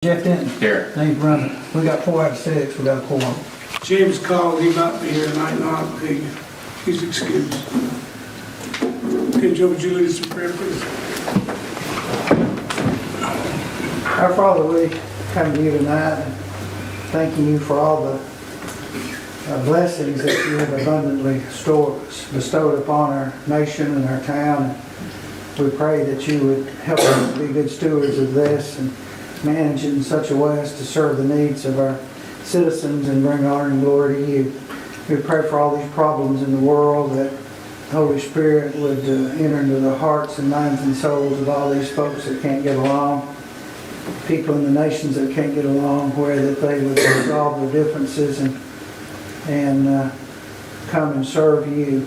Jeff Denton. Here. James Brunson. We got 4 out of 6. We got a quorum. James called, he might be here, might not be. He's excused. Okay, Joe, would you lead us in prayer, please? Our Father, we come to you tonight and thanking you for all the blessings that you have abundantly bestowed upon our nation and our town. And we pray that you would help us to be good stewards of this and manage it in such a way as to serve the needs of our citizens and bring honor and glory to you. We pray for all these problems in the world, that the Holy Spirit would enter into the hearts and minds and souls of all these folks that can't get along, people in the nations that can't get along, where that they would resolve their differences and come and serve you.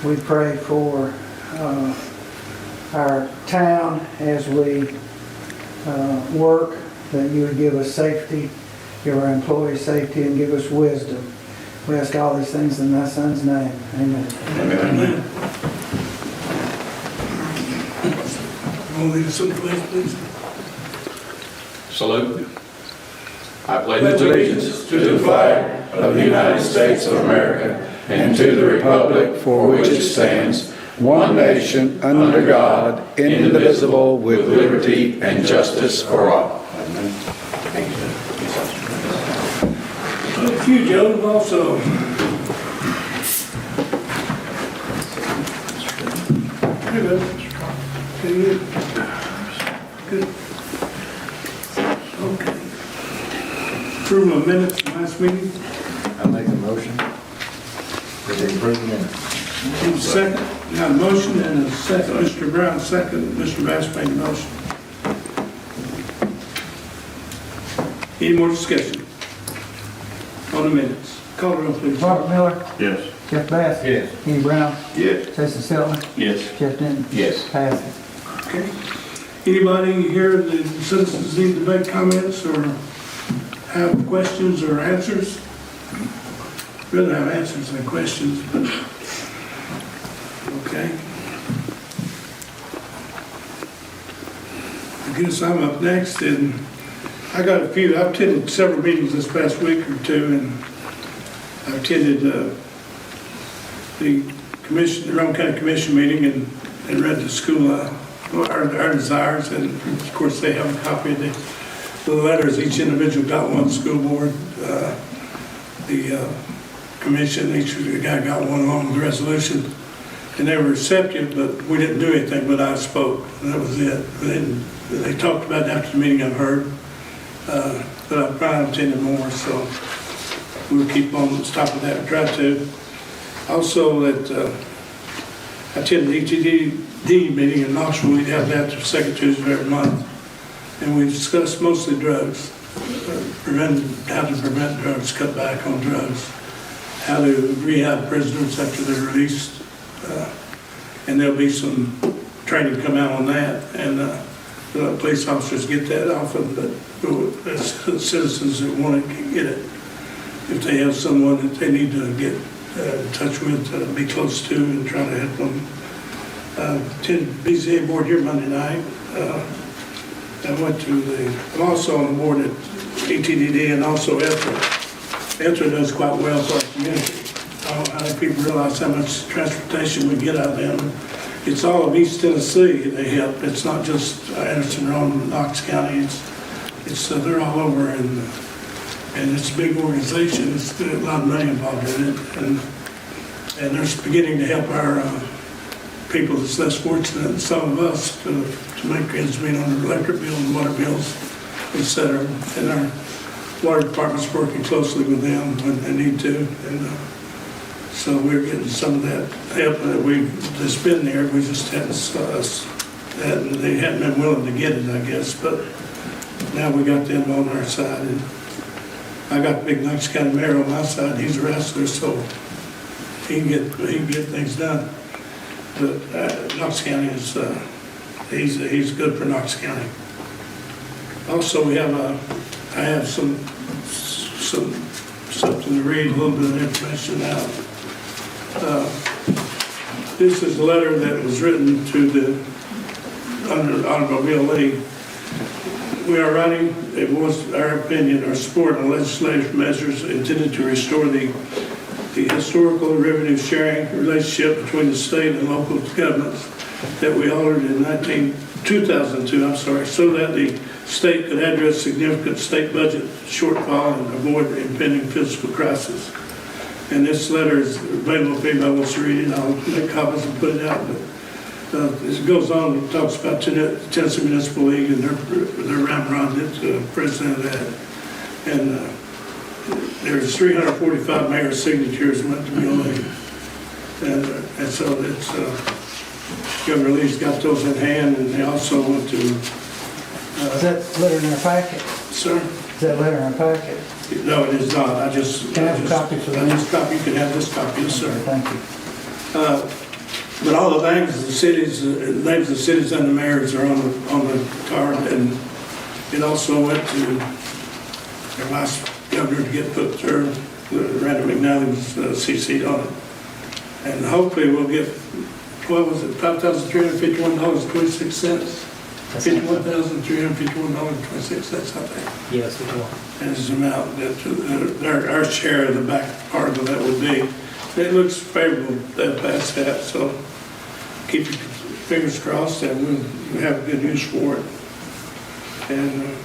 We pray for our town as we work, that you would give us safety, give our employees safety, and give us wisdom. We ask all these things in thy Son's name. Amen. Amen. Want to lead us in the pledge, please? Salute. I pledge allegiance to the flag of the United States of America and to the republic for which it stands, one nation, under God, indivisible, with liberty and justice for all. Thank you, Joe, also. Hey, bud. Good. Good. Okay. Approval of minutes from last meeting. I'll make a motion that they approve the minutes. Need a second? We got a motion and a second. Mr. Brown second. Mr. Bass made a motion. Any more discussion on the minutes? Call the roll, please. Robert Miller, Yes. Jeff Bass. Yes. Kenny Brown, Yes. Jason Silver, Yes. Jeff Denton. Yes. Passes. Okay. Anybody here, the citizens need to make comments or have questions or answers? Rather have answers than questions, but, okay. I guess I'm up next, and I got a few. I've attended several meetings this past week or two, and I attended the commission, the Rome County Commission meeting, and read the school, our desires, and of course they have a copy of the letters. Each individual got one. School board, the commission, each guy got one along with the resolution, and they were receptive, but we didn't do anything, but I spoke, and that was it. They talked about it after the meeting, I've heard, but I probably attended more, so we'll keep on top of that and try to. Also, that I attended the ETD meeting in Knoxville. We have that the second Tuesday of every month, and we discussed mostly drugs, how to prevent drugs, cut back on drugs, how to rehab prisoners after they're released, and there'll be some training come out on that, and the police officers get that often, but citizens that want to get it, if they have someone that they need to get in touch with, be close to, and try to help them. Attended BZA board here Monday night. I'm also on the board at ETDD and also ETRA. ETRA does quite well for our community. I think people realize how much transportation we get out of them. It's all of East Tennessee they help. It's not just Anderson, Rome, Knox County. It's they're all over, and it's a big organization. It's a lot of money involved in it, and they're beginning to help our people that's less fortunate than some of us to make ends meet on their electric bill and water bills, etc. And our water department's working closely with them when they need to, and so we're getting some of that help that we've just been there. We just they hadn't been willing to get it, I guess, but now we got them on our side, and I got Big Knox County Mayor on my side. He's a wrestler, so he can get things done. But Knox County is he's good for Knox County. Also, I have something to read, a little bit of information out. This is a letter that was written to the Honorable Bill Lee we are writing, it was our opinion, our support on legislative measures intended to restore the historical revenue sharing relationship between the state and local governments that we altered in 2002, so that the state could address significant state budget shortfall and avoid impending fiscal crisis. And this letter is available if anybody wants to read it. I'll make copies and put it out. But it goes on, it talks about Tennessee Municipal League and their ramrod that's president of that. And there's 345 mayor signatures went to be on it. And so it's, Governor Lee's got those in hand, and they also went to... Is that letter in our packet? Sir? Is that letter in our packet? No, it is not. I just... Can I have a copy for that? You can have this copy, yes, sir. Thank you. But all the names of the cities, names of the cities and the mayors are on the card, and it also went to their last governor to get put through. Randy McNally was CC'd on it. And hopefully we'll get, what was it, $5,351.26? $51,351.26, I think. Yes, it will. Is the amount that our share of the back part of that would be. It looks favorable that past that, so keep your fingers crossed and we'll have good use for it. And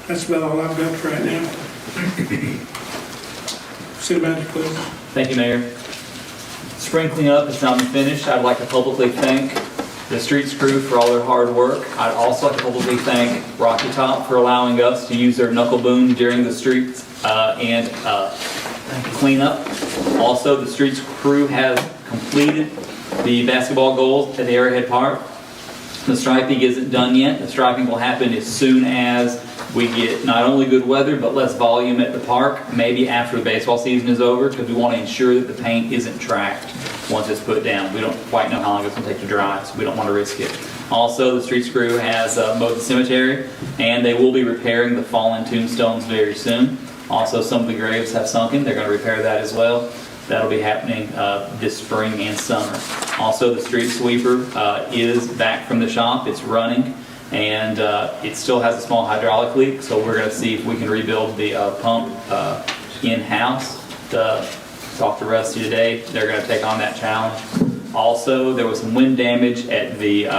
that's about all I've got for right now. City Manager, please. Thank you, Mayor. Spring cleanup has now been finished. I'd like to publicly thank the streets crew for all their hard work. I'd also like to publicly thank Rocky Top for allowing us to use their knuckle boom during the streets and cleanup. Also, the streets crew has completed the basketball goals at the Arrowhead Park. The striping isn't done yet. The striping will happen as soon as we get not only good weather, but less volume at the park, maybe after the baseball season is over, because we want to ensure that the paint isn't tracked once it's put down. We don't quite know how long it's going to take to dry, so we don't want to risk it. Also, the streets crew has mowed the cemetery, and they will be repairing the fallen tombstones very soon. Also, some of the graves have sunken. They're going to repair that as well. That'll be happening this spring and summer. Also, the street sweeper is back from the shop. It's running, and it still has a small hydraulic leak, so we're going to see if we can rebuild the pump in-house. Talked to Rusty today. They're going to take on that challenge. Also, there was some wind damage at the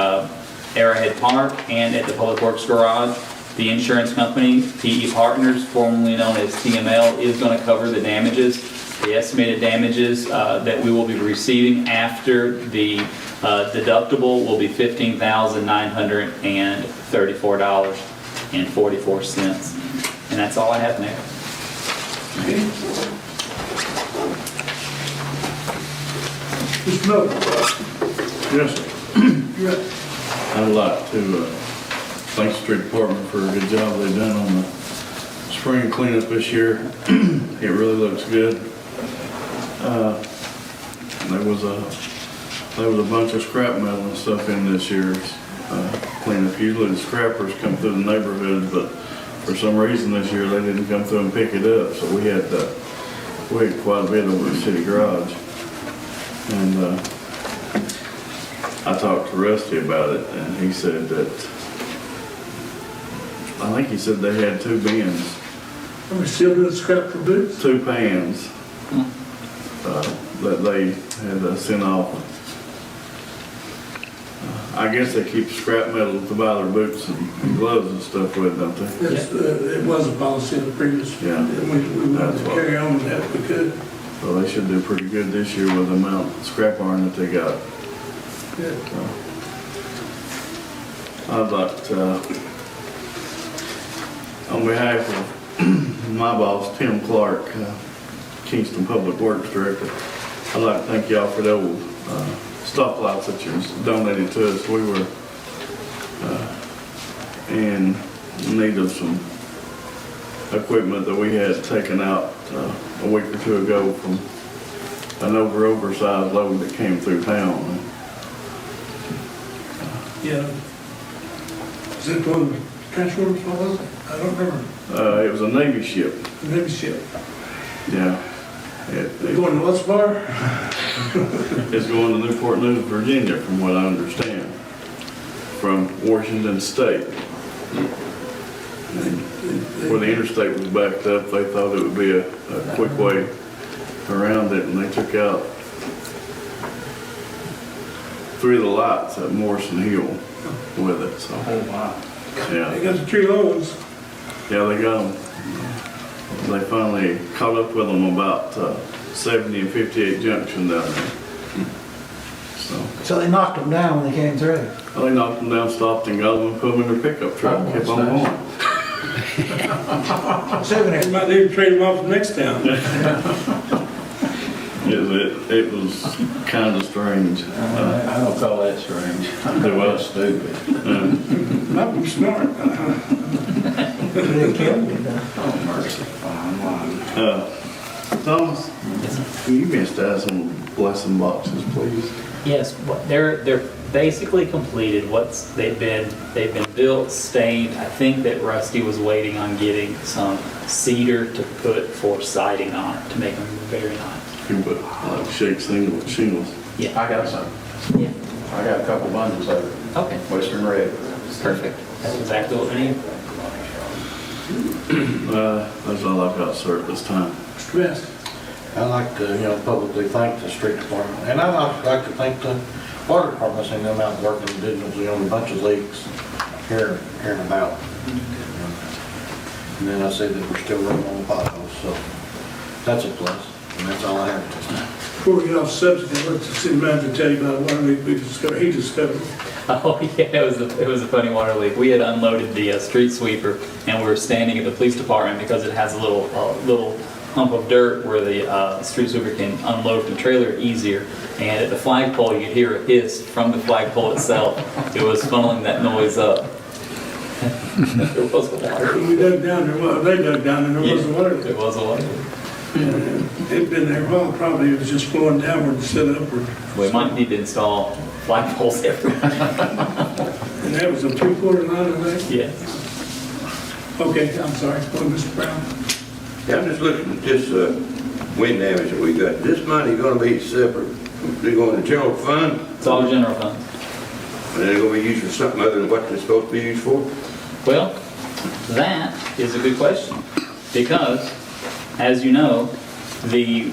Arrowhead Park and at the Public Works Garage. The insurance company, PE Partners, formerly known as TML, is going to cover the damages. The estimated damages that we will be receiving after the deductible will be $15,934.44. And that's all I have, Mayor. Okay. Mr. Miller. Yes, sir. You're up. I'd like to thank the street department for a good job they've done on the spring cleanup this year. It really looks good. There was a bunch of scrap metal and stuff in this year's cleanup. Usually the scrappers come through the neighborhood, but for some reason this year they didn't come through and pick it up. So we had quite a bit over the city garage. And I talked to Rusty about it, and he said that, I think he said they had 2 bins. Are we still doing scrap for boots? 2 pans that they had sent off. I guess they keep scrap metal to buy their boots and gloves and stuff with, don't they? It was a policy in the previous. Yeah. And we wanted to carry on with that if we could. So they should do pretty good this year with the amount of scrap iron that they got. Good. I'd like to, on behalf of my boss, Tim Clark, Kingston Public Works Director, I'd like to thank y'all for the old stoplights that you donated to us. We were in need of some equipment that we had taken out a week or 2 ago from an oversized load that came through town. Yeah. Is it one of the transformers? What was it? I don't remember. It was a Navy ship. The Navy ship. Yeah. They going to what's bar? It's going to Newport News, Virginia, from what I understand, from Washington State. When the interstate was backed up, they thought it would be a quick way around it, and they took out 3 of the lights at Morrison Hill with it, so. Oh, wow. They Yeah, got the 3 low ones. yeah, they got them. They finally caught up with them about 70 and 58 Junction down there. So they knocked them down when they came through. Well, they knocked them down, stopped and got them and put them in their pickup truck, Oh, kept that's on nice. going. They Souvenir. might need to trade them off the next town. It was kind of strange. I don't call that strange. It was. Stupid. Might be smart. They killed me, though. Oh, mercy. Thomas, can you miss that some blessing boxes, please? Yes, they're basically completed. They've been built, stained. I think that Rusty was waiting on getting some cedar to put for siding on it to make them very nice. You put like shingles. Yeah. I got some. Yeah. I got a couple bundles of it. Okay. Western red. Perfect. That's exactly what we need. That's all I've got, sir, at this time. Mr. Best. I'd like to, publicly thank the street department, and I'd like to thank the water department, seeing them out working diligently on a bunch of leaks here and about. And then I say that we're still working on the potholes, so that's a plus, and that's all I have at this time. Before we get off subject, I'd like the city manager to tell you about one we discovered, he discovered. Oh yeah, it was a funny water leak. We had unloaded the street sweeper, and we were standing at the police department because it has a little hump of dirt where the street sweeper can unload the trailer easier. And at the flagpole, you could hear a hiss from the flagpole itself. It was funneling that noise up. There was a water leak. We dug down there, well, they dug down there, there wasn't water. It was a water leak. It'd been there a while, probably it was just flowing downward instead of upward. We might need to install flagpoles everywhere. And that was a 3/4 line of that? Yes. Okay, I'm sorry, well, Mr. Brown. Yeah, I'm just looking at this wind damage that we got. This money gonna be separate? They're going to general fund? It's all general fund. And they're gonna be used for something other than what they're supposed to be used for? Well, that is a good question, because, as you know, the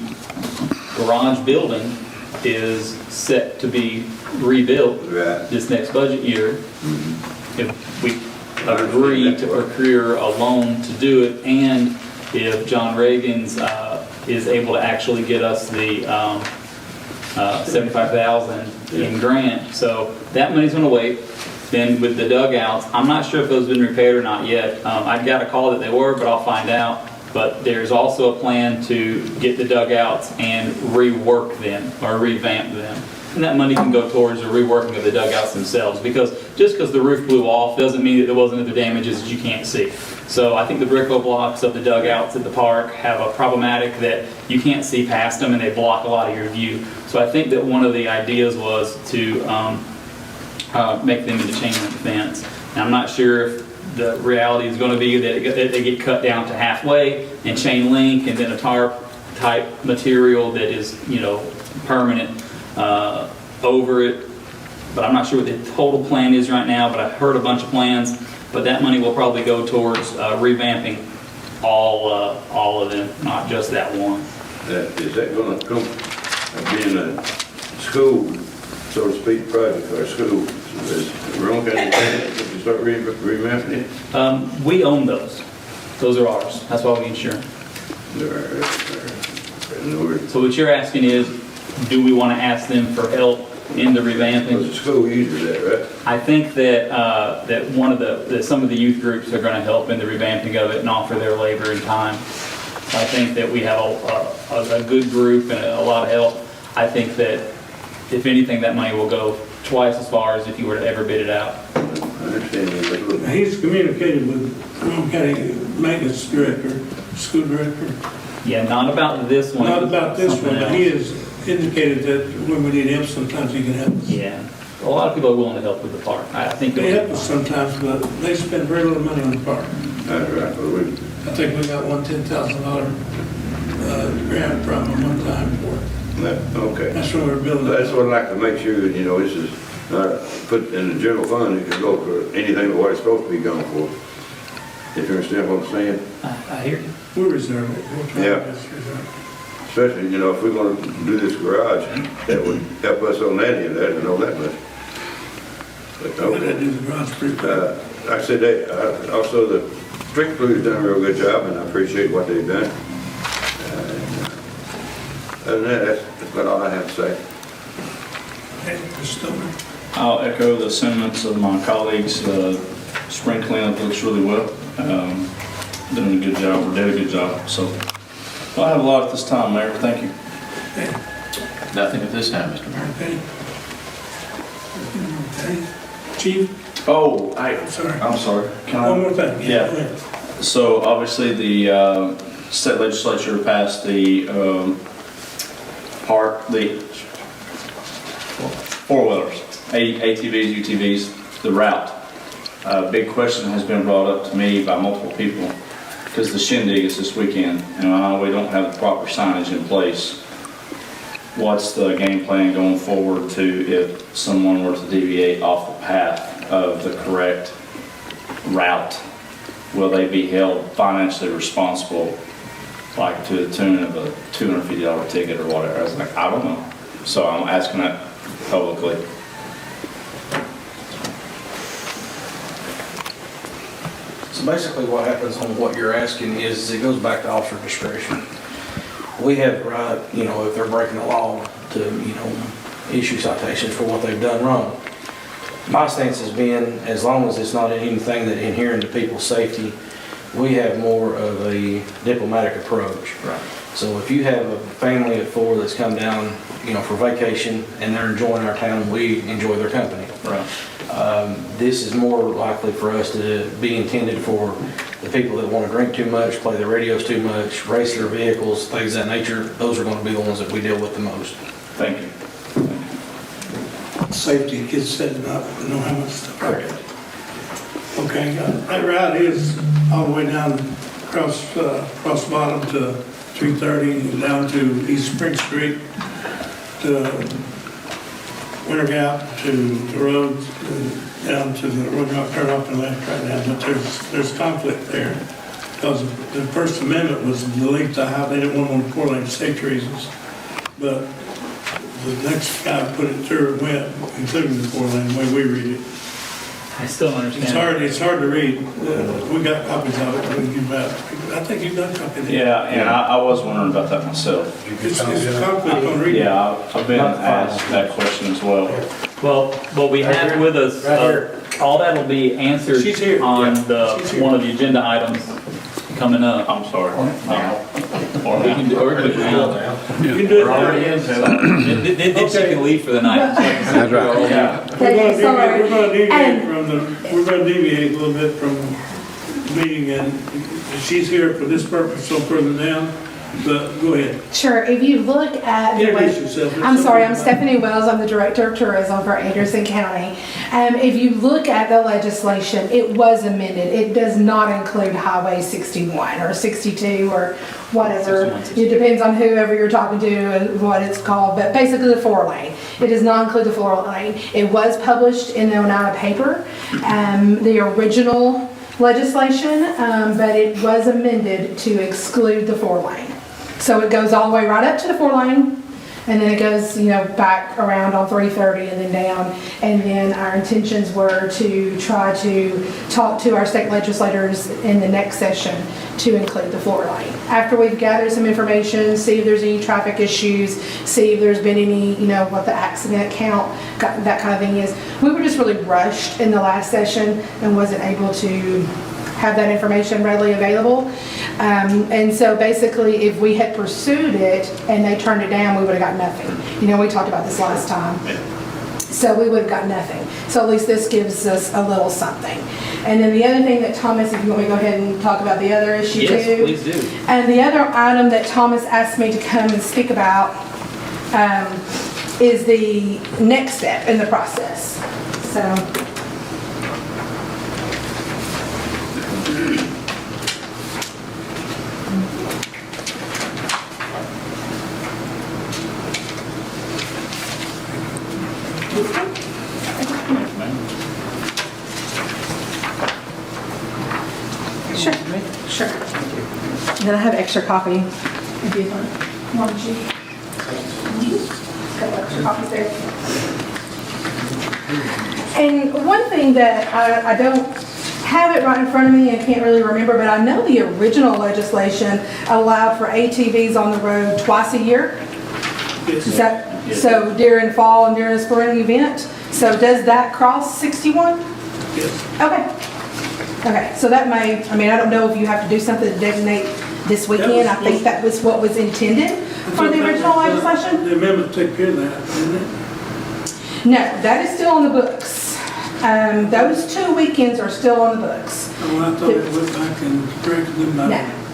garage building is set to be rebuilt Right. this next budget year. If we agree to procure a loan to do it, and if John Reagan's is able to actually get us the $75,000 in grant. So that money's gonna wait. Then with the dugouts, I'm not sure if those have been repaired or not yet. I got a call that they were, but I'll find out. But there's also a plan to get the dugouts and rework them or revamp them. And that money can go towards the reworking of the dugouts themselves, because just because the roof blew off doesn't mean that there wasn't other damages that you can't see. So I think the brick blocks of the dugouts at the park have a problematic that you can't see past them, and they block a lot of your view. So I think that one of the ideas was to make them into chain link fence. And I'm not sure if the reality is going to be that they get cut down to halfway and chain link, and then a tarp type material that is, permanent over it. But I'm not sure what the total plan is right now, but I've heard a bunch of plans. But that money will probably go towards revamping all of them, not just that one. Is that gonna come, being a school, so to speak, project or school? Is Rome County, if you start revamping it? We own those. Those are ours. That's why we insure them. So what you're asking is, do we want to ask them for help in the revamping? Because the school uses that, right? I think that that some of the youth groups are going to help in the revamping of it and offer their labor and time. I think that we have a good group and a lot of help. I think that if anything, that money will go twice as far as if you were to ever bid it out. I understand that, but look, Now, he's communicated with Rome County Maintenance Director, School Director. Yeah, not about this one. Not about this something one, but he else. has indicated that when we need help, sometimes he can help us. Yeah, a lot of people are willing to help with the park. I think They help us sometimes, but they spend very little money on the park. that's right, but we, I think we got one $10,000 grant from them one time for it. okay. That's when we were building. That's what I'd like to make sure that, this is put in the general fund, it can go for anything but what it's supposed to be going for. If you understand what I'm saying? I hear you. We'll reserve it. We'll try Yeah. to just reserve it. Especially, you know, if we're gonna do this garage, that would help us on that end, I know that much. But, We'll let okay. that do the garage pretty quick. Like I said, also the street crew's done a real good job, and I appreciate what they've done. Other than that, that's about all I have to say. Okay, Mr. Stover. I'll echo the sentiments of my colleagues. Spring cleanup looks really well. Doing a good job, or did a good job. So I don't have a lot at this time, Mayor. Thank you. Nothing at this time, Mr. Mayor. Okay. Okay. Chief, Oh, sorry. I'm sorry. Can I? One more thing. Yeah. Go ahead. So obviously the state legislature passed the four-wheelers, ATVs, UTVs, the route. Big question has been brought up to me by multiple people because the shindig is this weekend and I know we don't have the proper signage in place. What's the game plan going forward to if someone were to deviate off the path of the correct route? Will they be held financially responsible, like to the tune of a $250 ticket or whatever? I was like, I don't know. So I'm asking that publicly. So basically what happens on what you're asking is it goes back to officer discretion. We have the right, if they're breaking the law to, issue citations for what they've done wrong. My stance has been, as long as it's not anything that inherent to people's safety, we have more of a diplomatic approach. Right. So if you have a family of 4 that's come down, for vacation and they're enjoying our town, we enjoy their company. Right. This is more likely for us to be intended for the people that want to drink too much, play their radios too much, race their vehicles, things of that nature. Those are going to be the ones that we deal with the most. Thank you. Safety, kids setting up, know how much stuff. Correct. Okay, that route is all the way down across bottom to 330, down to East Spring Street, to Winter Gap, to the roads, down to the road, turn off and left right now, but there's conflict there. Because the First Amendment was delete the highway, they didn't want on 4-lane safety reasons. But the next guy put it through and went, including the 4-lane, the way we read it. I still don't understand. It's hard to read. We got copies of it, we can give back. I think you've got a copy of it. Yeah, and I was wondering about that myself. It's a conflict on reading. Yeah, I've been asked that question as well. Well, what we have with us, all that will be answered She's here. on She's here. one of the agenda items coming up. I'm sorry. We can do, or we can do it now. You can do it now. Then she can leave for the night. That's right. Yeah. We're gonna deviate a little bit from the meeting, and she's here for this purpose, so further down, but go ahead. Sure, if you look at the Introduce yourself. I'm sorry, I'm Stephanie Wells, I'm the Director of Tourism for Anderson County. If you look at the legislation, it was amended. It does not include Highway 61 or 62 or whatever. 61. It depends on whoever you're talking to and what it's called, but basically the 4-lane. It does not include the 4-lane. It was published in the Oneida paper, the original legislation, but it was amended to exclude the 4-lane. So it goes all the way right up to the 4-lane, and then it goes, back around on 330 and then down. And then our intentions were to try to talk to our state legislators in the next session to include the 4-lane. After we've gathered some information, see if there's any traffic issues, see if there's been any, what the accident count, that kind of thing is. We were just really rushed in the last session and wasn't able to have that information readily available. And so basically, if we had pursued it and they turned it down, we would have got nothing. We talked about this last time. So we would have got nothing. So at least this gives us a little something. And then the other thing that Thomas, if you want me to go ahead and talk about the other issue too. Yes, please do. And the other item that Thomas asked me to come and speak about is the next step in the process. So. Sure. And then I have extra copy if you'd like. One sheet. Couple extra copies there. And one thing that I don't have it right in front of me and can't really remember, but I know the original legislation allowed for ATVs on the road twice a year. Is that, so during fall and during a spring event? So does that cross 61? Yes. Okay. Okay, so that may, I mean, I don't know if you have to do something to designate this weekend. I think that was what was intended for the original legislation. The amendment took care of that, didn't it? No, that is still on the books. Those 2 weekends are still on the books. Oh, I thought it went back and corrected them. No.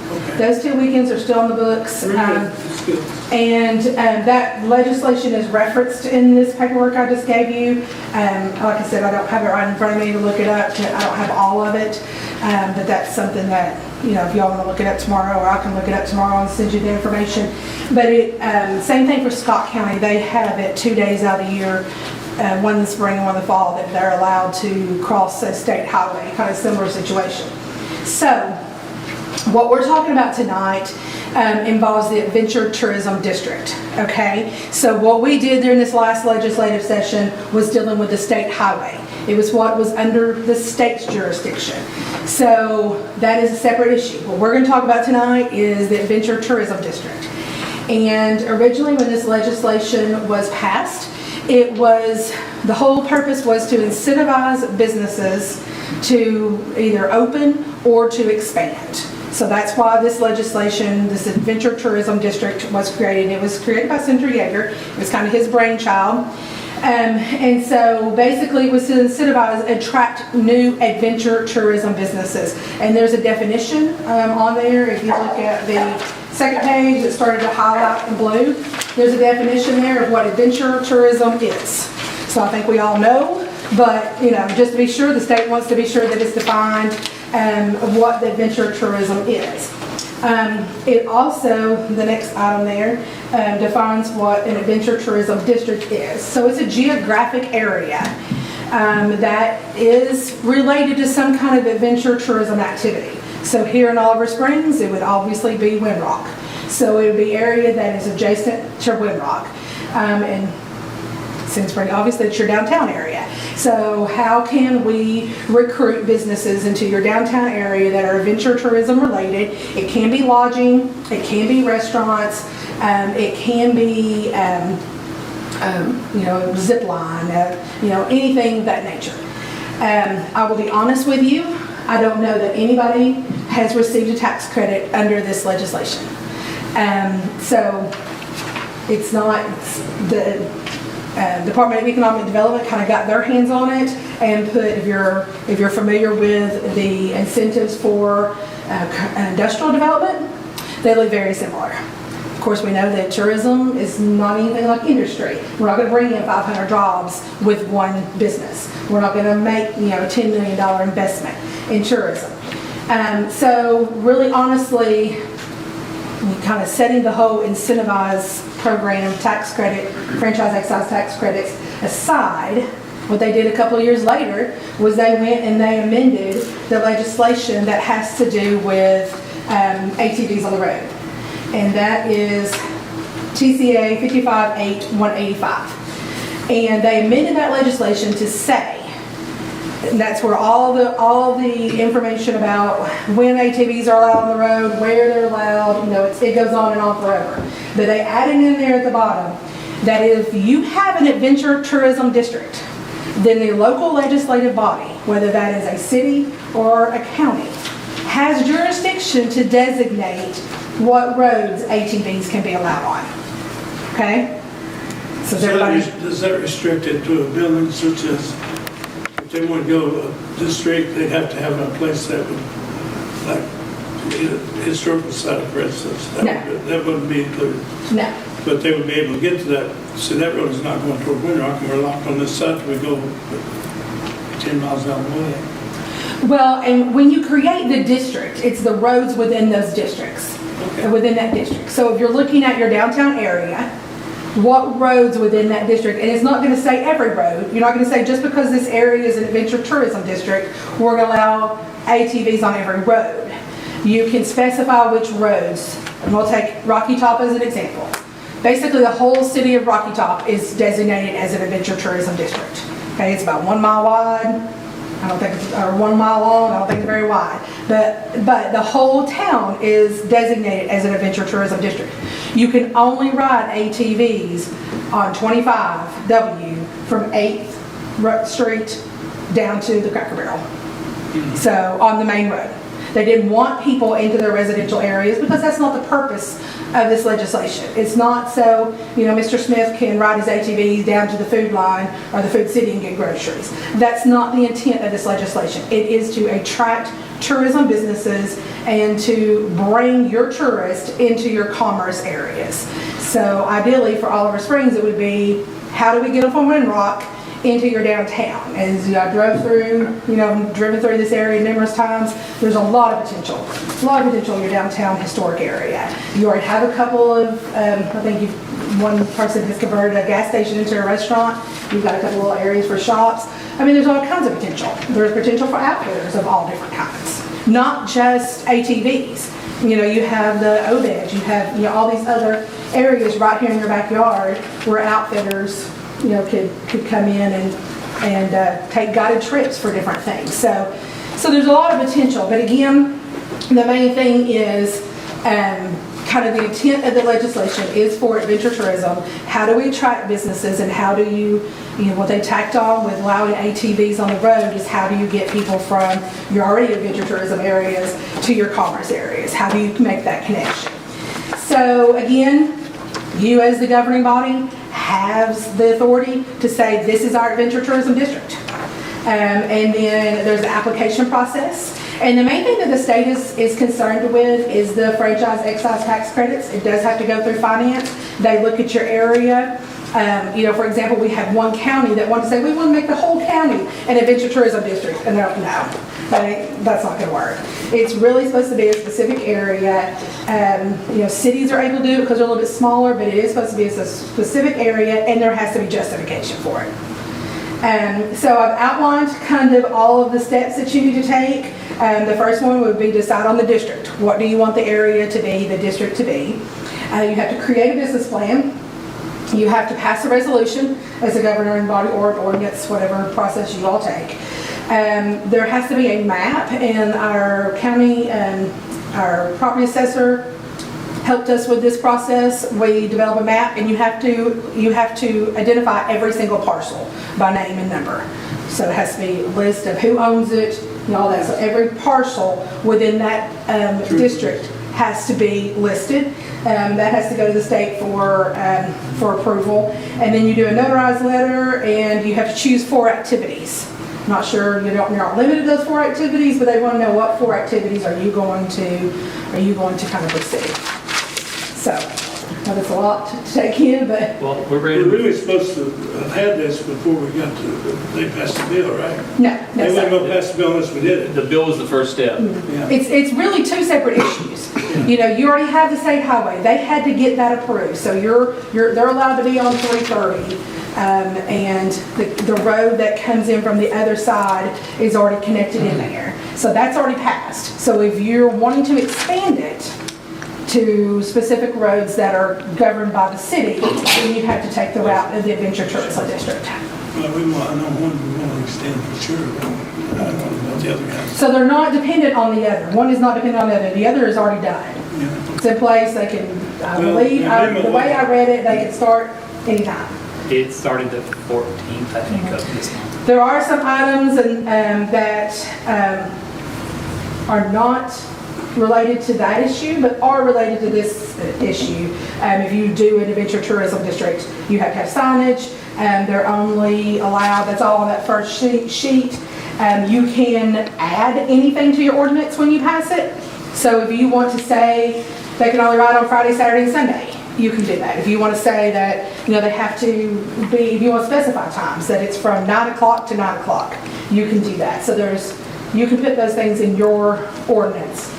Okay. Those 2 weekends are still on the books. Very good. That's good. And that legislation is referenced in this paperwork I just gave you. Like I said, I don't have it right in front of me to look it up. I don't have all of it. But that's something that, you know, if y'all want to look it up tomorrow, or I can look it up tomorrow and send you the information. But same thing for Scott County. They have it 2 days out of the year, one in the spring and one in the fall, that they're allowed to cross a state highway, kind of similar situation. So what we're talking about tonight involves the Adventure Tourism District, okay? So what we did during this last legislative session was dealing with the state highway. It was what was under the state's jurisdiction. So that is a separate issue. What we're going to talk about tonight is the Adventure Tourism District. And originally when this legislation was passed, it was, the whole purpose was to incentivize businesses to either open or to expand. So that's why this legislation, this Adventure Tourism District was created. It was created by Senator Yeager. It was kind of his brainchild. And so basically it was to incentivize, attract new adventure tourism businesses. And there's a definition on there. If you look at the second page, it started to highlight in blue. There's a definition there of what adventure tourism is. So I think we all know, but you know, just to be sure, the state wants to be sure that it's defined what the adventure tourism is. It also, the next item there, defines what an adventure tourism district is. So it's a geographic area that is related to some kind of adventure tourism activity. So here in Oliver Springs, it would obviously be Windrock. So it would be area that is adjacent to Windrock. And Simsbury, obviously it's your downtown area. So how can we recruit businesses into your downtown area that are adventure tourism related? It can be lodging, it can be restaurants, it can be you know, zip line, you know, anything of that nature. I will be honest with you, I don't know that anybody has received a tax credit under this legislation. So it's not, the Department of Economic Development kind of got their hands on it and put, if you're familiar with the incentives for industrial development, they look very similar. Of course, we know that tourism is not anything like industry. We're not going to bring in 500 jobs with one business. We're not going to make, you know, a $10 million investment in tourism. So really honestly, kind of setting the whole incentivize program, tax credit, franchise excise tax credits aside, what they did a couple of years later was they went and they amended the legislation that has to do with ATVs on the road. And that is TCA 558185. And they amended that legislation to say, and that's where all the information about when ATVs are allowed on the road, where they're allowed, you know, it goes on and on forever. But they added in there at the bottom that if you have an adventure tourism district, then the local legislative body, whether that is a city or a county, has jurisdiction to designate what roads ATVs can be allowed on. Okay? So Does that restrict it to a building such as, if they want to go this street, they'd have to have a place that would, like, historical site, for instance, that wouldn't be included. No. But they would be able to get to that. So that road is not going toward Windrock, and we're locked on this side, we go 10 miles down the way. Well, and when you create the district, it's the roads within those districts, within that district. So if you're looking at your downtown area, what roads within that district, and it's not going to say every road. You're not going to say just because this area is an adventure tourism district, we're going to allow ATVs on every road. You can specify which roads, and we'll take Rocky Top as an example. Basically, the whole city of Rocky Top is designated as an adventure tourism district. Okay, it's about 1 mile wide, I don't think it's, or 1 mile long, I don't think it's very wide. But the whole town is designated as an adventure tourism district. You can only ride ATVs on 25W from 8th Street down to the Cracker Barrel. So, on the main road. They didn't want people into their residential areas because that's not the purpose of this legislation. It's not so, Mr. Smith can ride his ATVs down to the food line or the food city and get groceries. That's not the intent of this legislation. It is to attract tourism businesses and to bring your tourists into your commerce areas. So ideally for Oliver Springs, it would be, how do we get them from Windrock into your downtown? As I drove through, driven through this area numerous times, there's a lot of potential in your downtown historic area. You already have a couple of, I think one person has converted a gas station into a restaurant. You've got a couple little areas for shops. I mean, there's all kinds of potential. There's potential for outfitters of all different kinds, not just ATVs. You have the OBED, you have, all these other areas right here in your backyard where outfitters could come in and take guided trips for different things. So there's a lot of potential. But again, the main thing is kind of the intent of the legislation is for adventure tourism. How do we attract businesses, and how do you what they tacked on with allowing ATVs on the road is how do you get people from your already adventure tourism areas to your commerce areas? How do you make that connection? So again, you as the governing body has the authority to say this is our adventure tourism district. And then there's the application process. And the main thing that the state is concerned with is the franchise excise tax credits. It does have to go through finance. They look at your area. For example, we have one county that wanted to say, we want to make the whole county an adventure tourism district. And they're like, no, that's not going to work. It's really supposed to be a specific area. Cities are able to do it because they're a little bit smaller, but it is supposed to be a specific area, and there has to be justification for it. So I've outlined kind of all of the steps that you need to take. The first one would be decide on the district. What do you want the area to be, the district to be? You have to create a business plan. You have to pass a resolution as a governing body or an ordinance, whatever process you all take. There has to be a map, and our county, our property assessor helped us with this process. We develop a map, and you have to identify every single parcel by name and number. So it has to be a list of who owns it and all that. So every parcel within that district has to be listed. That has to go to the state for approval. And then you do a notarized letter, and you have to choose 4 activities. Not sure, you're not limited to those 4 activities, but they want to know what 4 activities are you going to kind of pursue. So, that's a lot to take in, but. Well, we're ready. We're really supposed to have had this before we got to, they passed the bill, right? No, They sir. weren't going to pass the bill unless we did it. The bill was the first step. Yeah. It's really 2 separate issues. You already have the state highway. They had to get that approved. So they're allowed to be on 330. And the road that comes in from the other side is already connected in there. So that's already passed. So if you're wanting to expand it to specific roads that are governed by the city, then you have to take the route of the Adventure Tourism District. Well, I know one we want to extend for sure, but I don't know about the other guys. So they're not dependent on the other. One is not dependent on the other. The other is already done. Yeah. It's in place. They can, I Well, believe, yeah, the way I read it, they can start anytime. It started the 14th, I think, of this month. There are some items that are not related to that issue, but are related to this issue. If you do an adventure tourism district, you have to have signage. They're only allowed, that's all on that first sheet. You can add anything to your ordinance when you pass it. So if you want to say they can only ride on Friday, Saturday, and Sunday, you can do that. If you want to say that, they have to be, if you want to specify times, that it's from 9 o'clock to 9 o'clock, you can do that. So you can put those things in your ordinance.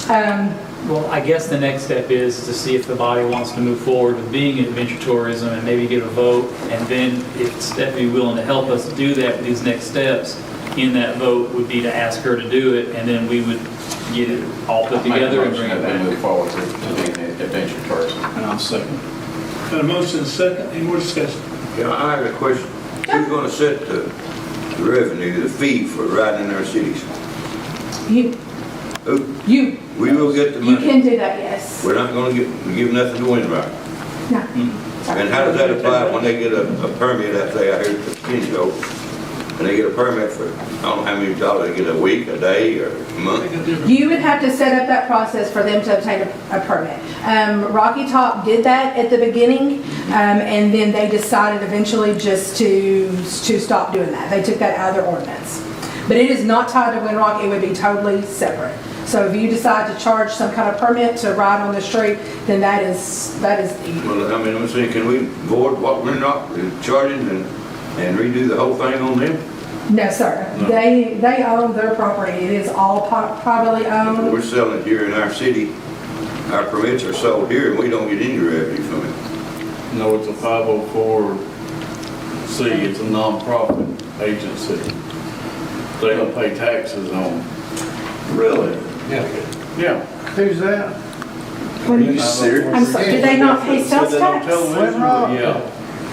Well, I guess the next step is to see if the body wants to move forward with being in adventure tourism and maybe get a vote. And then if Stephanie be willing to help us do that with these next steps, in that vote would be to ask her to do it, and then we would get it all put together and bring it They back. move forward to being an adventure tourism. And I'll second. Got a motion and a second, any more discussion? Yeah, I have a question. Who's gonna set the revenue, the fee for riding in our cities? You, Who? you, We will get the you money. can do that, yes. We're not gonna give nothing to Windrock. No. Sorry. And how does that apply when they get a permit, I say, I heard the Kinjo, and they get a permit for, I don't know how many dollars, they get a week, a day, or a month? You would have to set up that process for them to obtain a permit. Rocky Top did that at the beginning, and then they decided eventually just to stop doing that. They took that out of their ordinance. But it is not tied to Windrock, it would be totally separate. So if you decide to charge some kind of permit to ride on the street, then that is. Well, I mean, I'm saying, can we void what we're not charging and redo the whole thing on them? No, sir. They own their property. It is all privately owned. We're selling it here in our city. Our permits are sold here, and we don't get any revenue from it. No, it's a 504C, it's a nonprofit agency. They don't pay taxes on. Really? Yeah. Who's that? What do you- I'm sorry, do they not pay sales They don't tax? tell them, Windrock? yeah.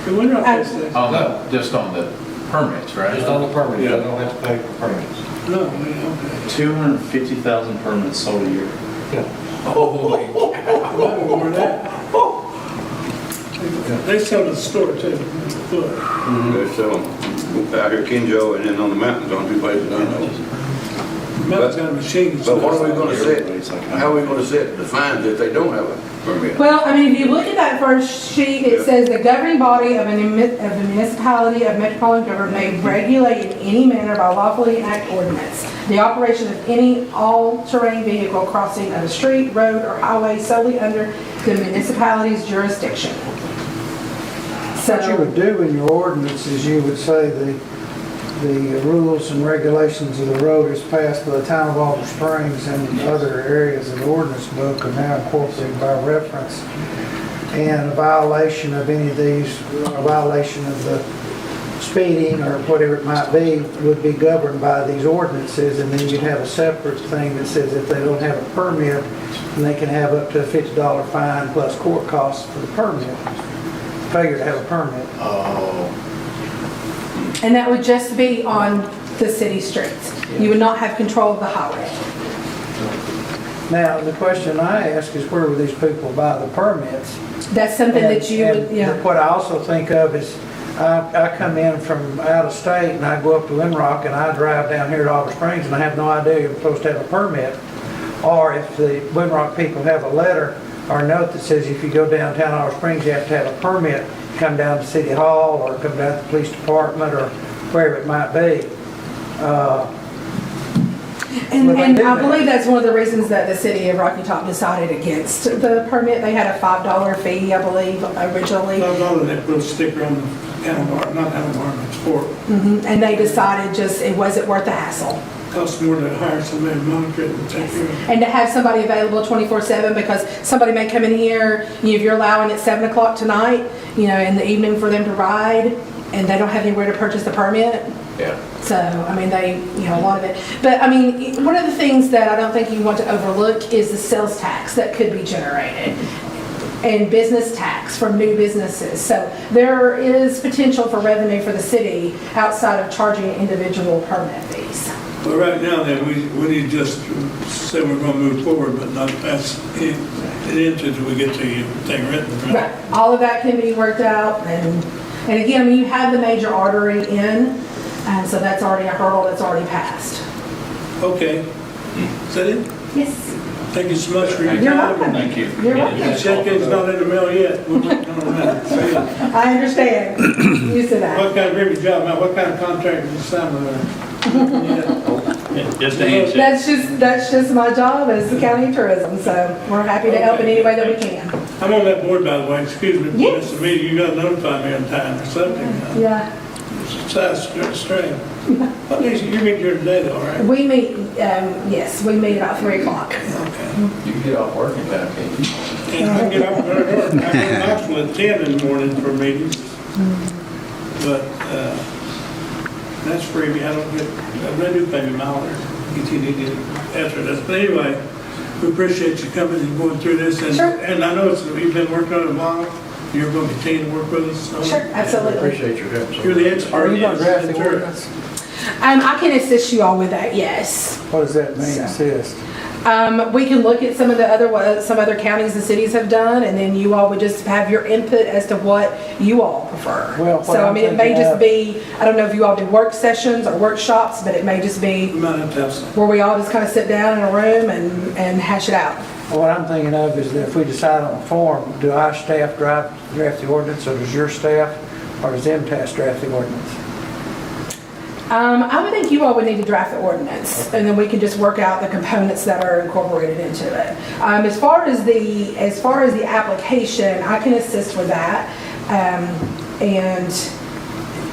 The Windrock gets that. On the, just on the permits, right? Just on the permit, you Yeah. don't have to pay for permits. No, we don't pay. 250,000 permits sold a year. More than that. They sell to the store too. Look. They sell them out here Kinjo and then on the mountains on two places I know. Mountain's got a machine. But what are we gonna set, how are we gonna set the fines if they don't have a permit? Well, I mean, if you look at that first sheet, it says the governing body of a municipality of metropolitan government may regulate in any manner by lawfully enact ordinance the operation of any all-terrain vehicle crossing of a street, road, or highway solely under the municipality's jurisdiction. What you would do in your ordinance is you would say the rules and regulations of the road is passed by the town of Alder Springs and other areas of the ordinance book are now incorporated by reference. And a violation of any of these, a violation of the speeding or whatever it might be, would be governed by these ordinances. And then you'd have a separate thing that says if they don't have a permit, then they can have up to a $50 fine plus court costs for the permit. Failure to have a permit. And that would just be on the city streets. You would not have control of the highway. Now, the question I ask is where would these people buy the permits? That's something that you would, And yeah. what I also think of is, I come in from out of state and I go up to Windrock and I drive down here to Alder Springs and I have no idea you're supposed to have a permit. Or if the Windrock people have a letter or a note that says if you go downtown Alder Springs, you have to have a permit, come down to City Hall or come down to the police department or wherever it might be. And Well, they I do that. believe that's one of the reasons that the city of Rocky Top decided against the permit. They had a $5 fee, I believe, originally. $5 that little sticker on the handlebar, not handlebar, it's fork. And they decided just, it wasn't worth the hassle. Costs more to hire somebody to monitor it and take care of it. And to have somebody available 24/7 because somebody may come in here, if you're allowing at 7 o'clock tonight, in the evening for them to ride and they don't have anywhere to purchase the permit. Yeah. So, I mean, a lot of it. But, I mean, one of the things that I don't think you want to overlook is the sales tax that could be generated and business tax from new businesses. So there is potential for revenue for the city outside of charging individual permit fees. Well, right now then, we need to just say we're gonna move forward, but not pass it into till we get the thing written, right? Right. All of that can be worked out. And again, I mean, you have the major artery in, and so that's already a hurdle that's already passed. Okay. Is that it? Yes. Thank you so much for your You're time. welcome. Thank you. You're welcome. The check is not in the mail yet. We're working on that. I understand. Used to that. What kind of every job, now, what kind of contract is assigned with her? Just a handshake. That's just my job as the county tourism, so we're happy to help in any way that we can. I'm on that board, by the way, excuse me, Yes. Mr. Meeting, you gotta notify me on time or something. Yeah. Size string. What days, you meet here today though, right? We meet, yes, we meet about 3 o'clock. Okay. You can get off work in time, can't you? And I can get off there at work. I go to Knoxville at 10 in the morning for meetings. But, that's free, I don't get, they do pay me mileage. you need to answer this. But anyway, we appreciate you coming and going through this. And, Sure. and I know you've been working on it a while. You're going to continue to work with us. So Sure, absolutely. Appreciate your help. You're the expert. Are you gonna draft the Sure. ordinance? I can assist you all with that, yes. What does that mean, assist? We can look at some of the other, some other counties and cities have done, and then you all would just have your input as to what you all prefer. Well, what So, I I'm mean, it may thinking just of- be, I don't know if you all do work sessions or workshops, but it may just be We might have to have some. where we all just kind of sit down in a room and hash it out. What I'm thinking of is that if we decide on a form, do our staff draft the ordinance, or does your staff, or does MTS draft the ordinance? I would think you all would need to draft the ordinance, and then we can just work out the components that are incorporated into it. As far as the application, I can assist with that. And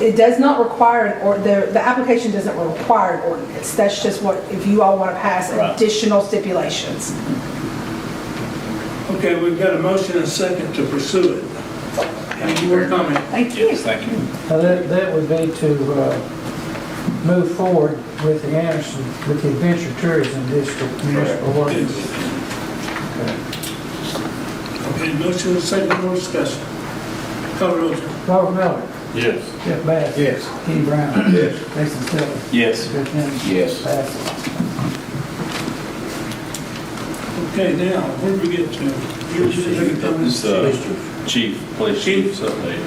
it does not require, or the application doesn't require an ordinance. That's just what, if you all want to pass additional stipulations. Okay, we've got a motion and a second to pursue it. Any more comment? Thank you. Thank you. Now, that would be to move forward with the Anderson, with the Adventure Tourism District municipal ordinance. Okay, motion and a second, more discussion. Call roll. Robert Miller, Yes. Jeff Bass. Yes. Kenny Brown. Yes. Jason Stelling. Yes. Jeff Henry. Yes. Passes. Okay, now, where do we get to? You just take a comment. It's chief, police chief's update.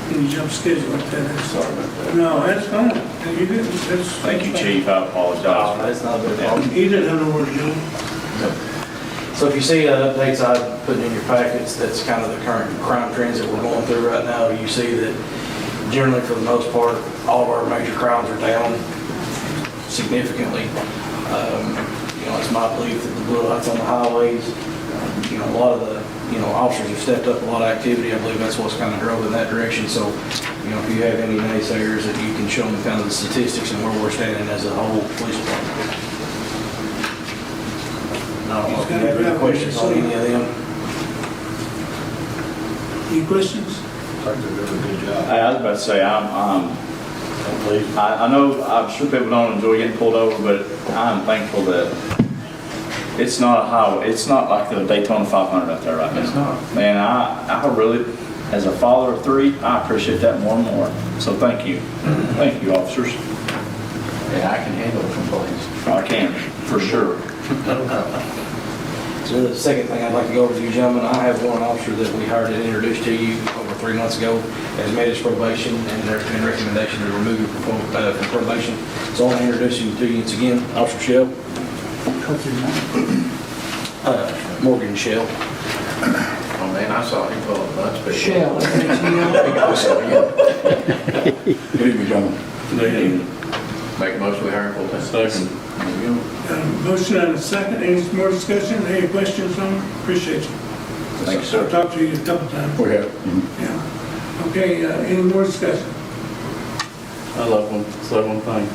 Can you jump schedule like that? Sorry about that. No, that's fine. You didn't, that's. Thank you, chief, I apologize. That's not a big Yeah. problem. He didn't have nowhere to go. So if you see updates I put in your packets, that's kind of the current crime trends that we're going through right now. You see that generally, for the most part, all of our major crimes are down significantly. It's my belief that the blue lights on the highways, a lot of the, officers have stepped up a lot of activity. I believe that's what's kind of drove in that direction. So, if you have any naysayers, that you can show them kind of the statistics and where we're standing as a whole police department. I don't know if you have any questions on any of them. Any questions? I think they're doing a good job. I was about to say, I know, I'm sure people don't enjoy getting pulled over, but I'm thankful that it's not a highway, it's not like the Daytona 500 out there right now. It's not. Man, I really, as a father of three, I appreciate that more and more. So thank you. Thank you, officers. Yeah, I can handle complaints. I can, for sure. So the second thing I'd like to go over with you gentlemen, I have one officer that we hired and introduced to you over 3 months ago, has made his probation, and there's been recommendation to remove him from probation. So I'll introduce him to you once again, Officer Shell, What's his name? Morgan Shell. Oh, man, I saw him pull a bunch of people. Shell, Good evening, gentlemen. They Make a motion, we hire full time. second. Got a motion and a second. Any more discussion? Any questions on it? Appreciate you. Thank you, sir. I've talked to you a couple times. We have. Yeah. Okay, any more discussion? I love one, say one thing.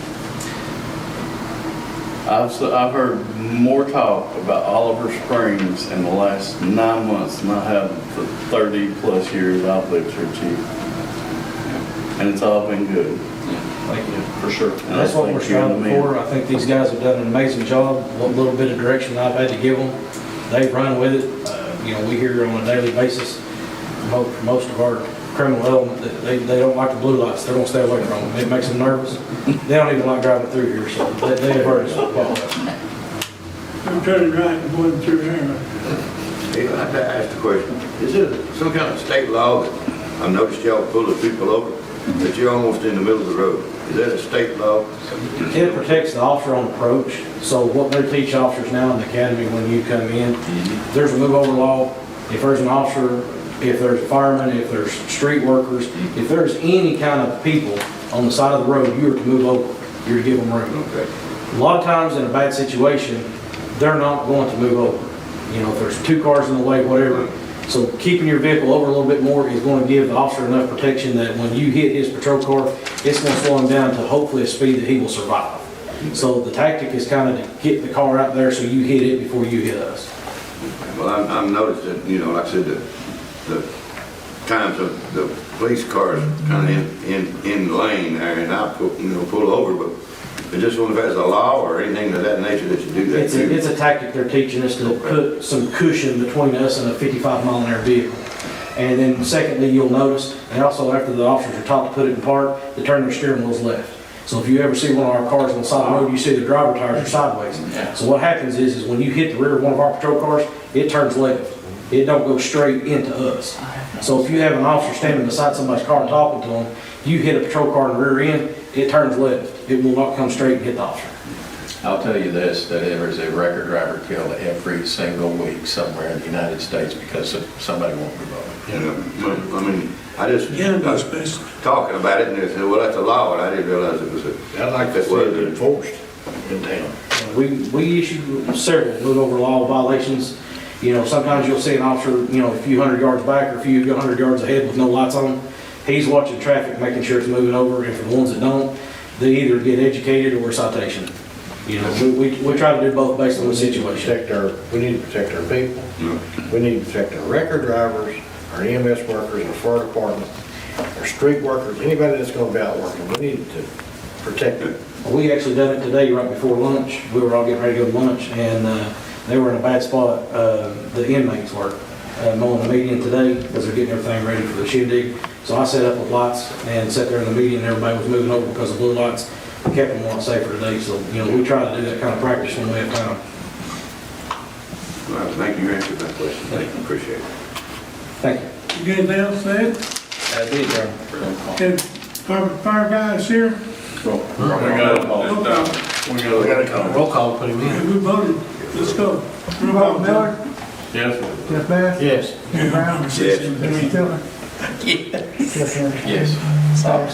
I've heard more talk about Oliver Springs in the last 9 months than I have for 30+ years I've lived here, Chief. And it's all been good. Thank you, for sure. And I That's what we're thank you and the striving men. for. I think these guys have done an amazing job. What little bit of direction I've had to give them, they've run with it. We hear on a daily basis from most of our criminal element that they don't like the blue lights. They're gonna stay away from them. It makes them nervous. They don't even like driving through here, so they have heard us well. I'm turning right and going through here. Hey, I'd like to ask the question, is it some kind of state law that, I noticed y'all pull the people over, that you're almost in the middle of the road? Is that a state law? It protects the officer on approach. So what they teach officers now in the academy when you come in, there's a move over law. If there's an officer, if there's a fireman, if there's street workers, if there's any kind of people on the side of the road, you are to move over. You're to give them room. Okay. A lot of times in a bad situation, they're not going to move over. If there's 2 cars in the way, whatever. So keeping your vehicle over a little bit more is going to give the officer enough protection that when you hit his patrol car, it's going to slow him down to hopefully a speed that he will survive. So the tactic is kind of to get the car out there so you hit it before you hit us. Well, I've noticed that, like I said, the times of the police cars kind of in the lane there, and I pull over, but I just wonder if there's a law or anything of that nature that you do that too. It's a tactic they're teaching us to put some cushion between us and a 55-mile-an-hour vehicle. And then secondly, you'll notice, and also after the officers are taught to put it in park, they turn their steering wheels left. So if you ever see one of our cars on the side of the road, you see the driver tires are sideways. So what happens is when you hit the rear of one of our patrol cars, it turns left. It don't go straight into us. So if you have an officer standing beside somebody's car and talking to them, you hit a patrol car in the rear end, it turns left. It will not come straight and hit the officer. I'll tell you this, that there is a record driver killed every single week somewhere in the United States because somebody won't move over. I mean, I just talking about it, and they said, well, that's a law, and I didn't realize it was a. I'd like to see it enforced in town. We issue several move over law violations. Sometimes you'll see an officer, a few hundred yards back or a few hundred yards ahead with no lights on. He's watching traffic, making sure it's moving over, and for the ones that don't, they either get educated or a citation. We try to do both based on the situation. We need to protect our people. We need to protect our record drivers, our EMS workers, our fire department, our street workers, anybody that's going to be out working. We need to protect them. We actually done it today right before lunch. We were all getting ready to go to lunch, and they were in a bad spot. The inmates were mowing the median today because they're getting everything ready for the shindig. So I set up with lights and sat there in the median, and everybody was moving over because of blue lights. Kept them a lot safer today. So we try to do that kind of practice when we have time. Well, thank you, you answered that question. Thank you, appreciate it. Thank you. You got anything else to add? I did, John. Okay, fire guys here? We got to call. Roll call, put him in. We voted, let's go. Bob Miller, Yes. Jeff Bass, Yes. Jim Brown, Yes. Dennis Tiller. Yes, sir. Yes. Sorry.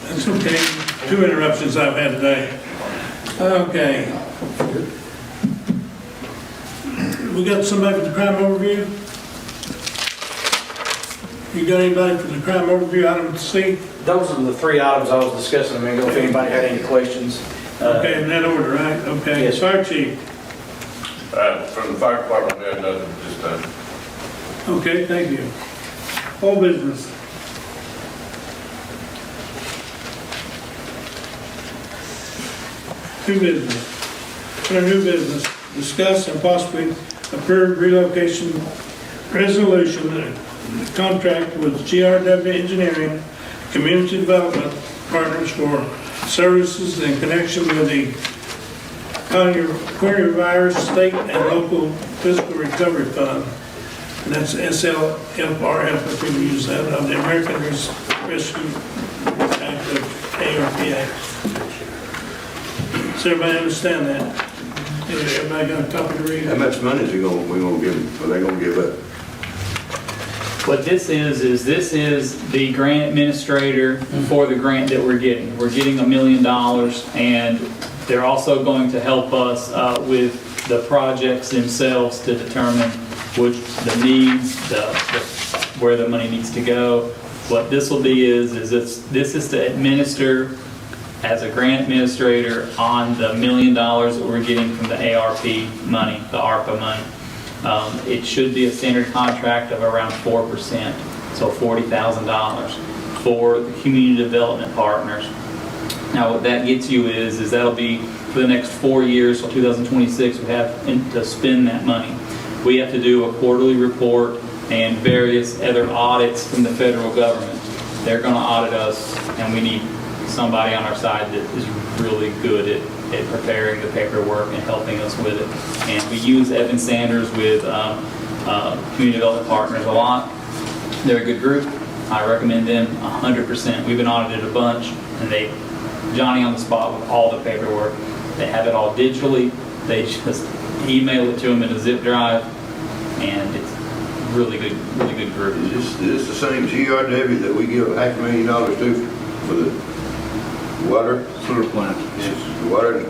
That's okay. 2 interruptions I've had today. Okay. We got somebody for the crime overview? You got anybody for the crime overview item C? Those are the 3 items I was discussing a minute ago. If anybody had any questions. Okay, in that order, right? Okay. Yes. Fire chief. From the fire department, we had nothing this time. Okay, thank you. All business. New business. Under new business, discuss and possibly approve relocation resolution contract with GRW Engineering, Community Development Partners for services in connection with the coronavirus state and local fiscal recovery fund. And that's SLFRF, if people use that, of the American Rescue Act of ARPA. Does everybody understand that? Everybody got a copy to read? How much money is we gonna give them, are they gonna give up? What this is this is the grant administrator for the grant that we're getting. We're getting $1 million, and they're also going to help us with the projects themselves to determine which the needs, where the money needs to go. What this will be is this is to administer as a grant administrator on the $1 million that we're getting from the ARP money, the ARPA money. It should be a standard contract of around 4%, so $40,000 for the community development partners. Now what that gets you is that'll be for the next 4 years, so 2026 we have to spend that money. We have to do a quarterly report and various other audits from the federal government. They're going to audit us, and we need somebody on our side that is really good at preparing the paperwork and helping us with it. And we use Evan Sanders with Community Development Partners a lot. They're a good group. I recommend them 100%. We've been audited a bunch, and Johnny on the spot with all the paperwork. They have it all digitally. They just email it to them in a zip drive, and it's really good group. Is this the same GRW that we give $500,000 to for the water? Sewer plant. Yes, the water,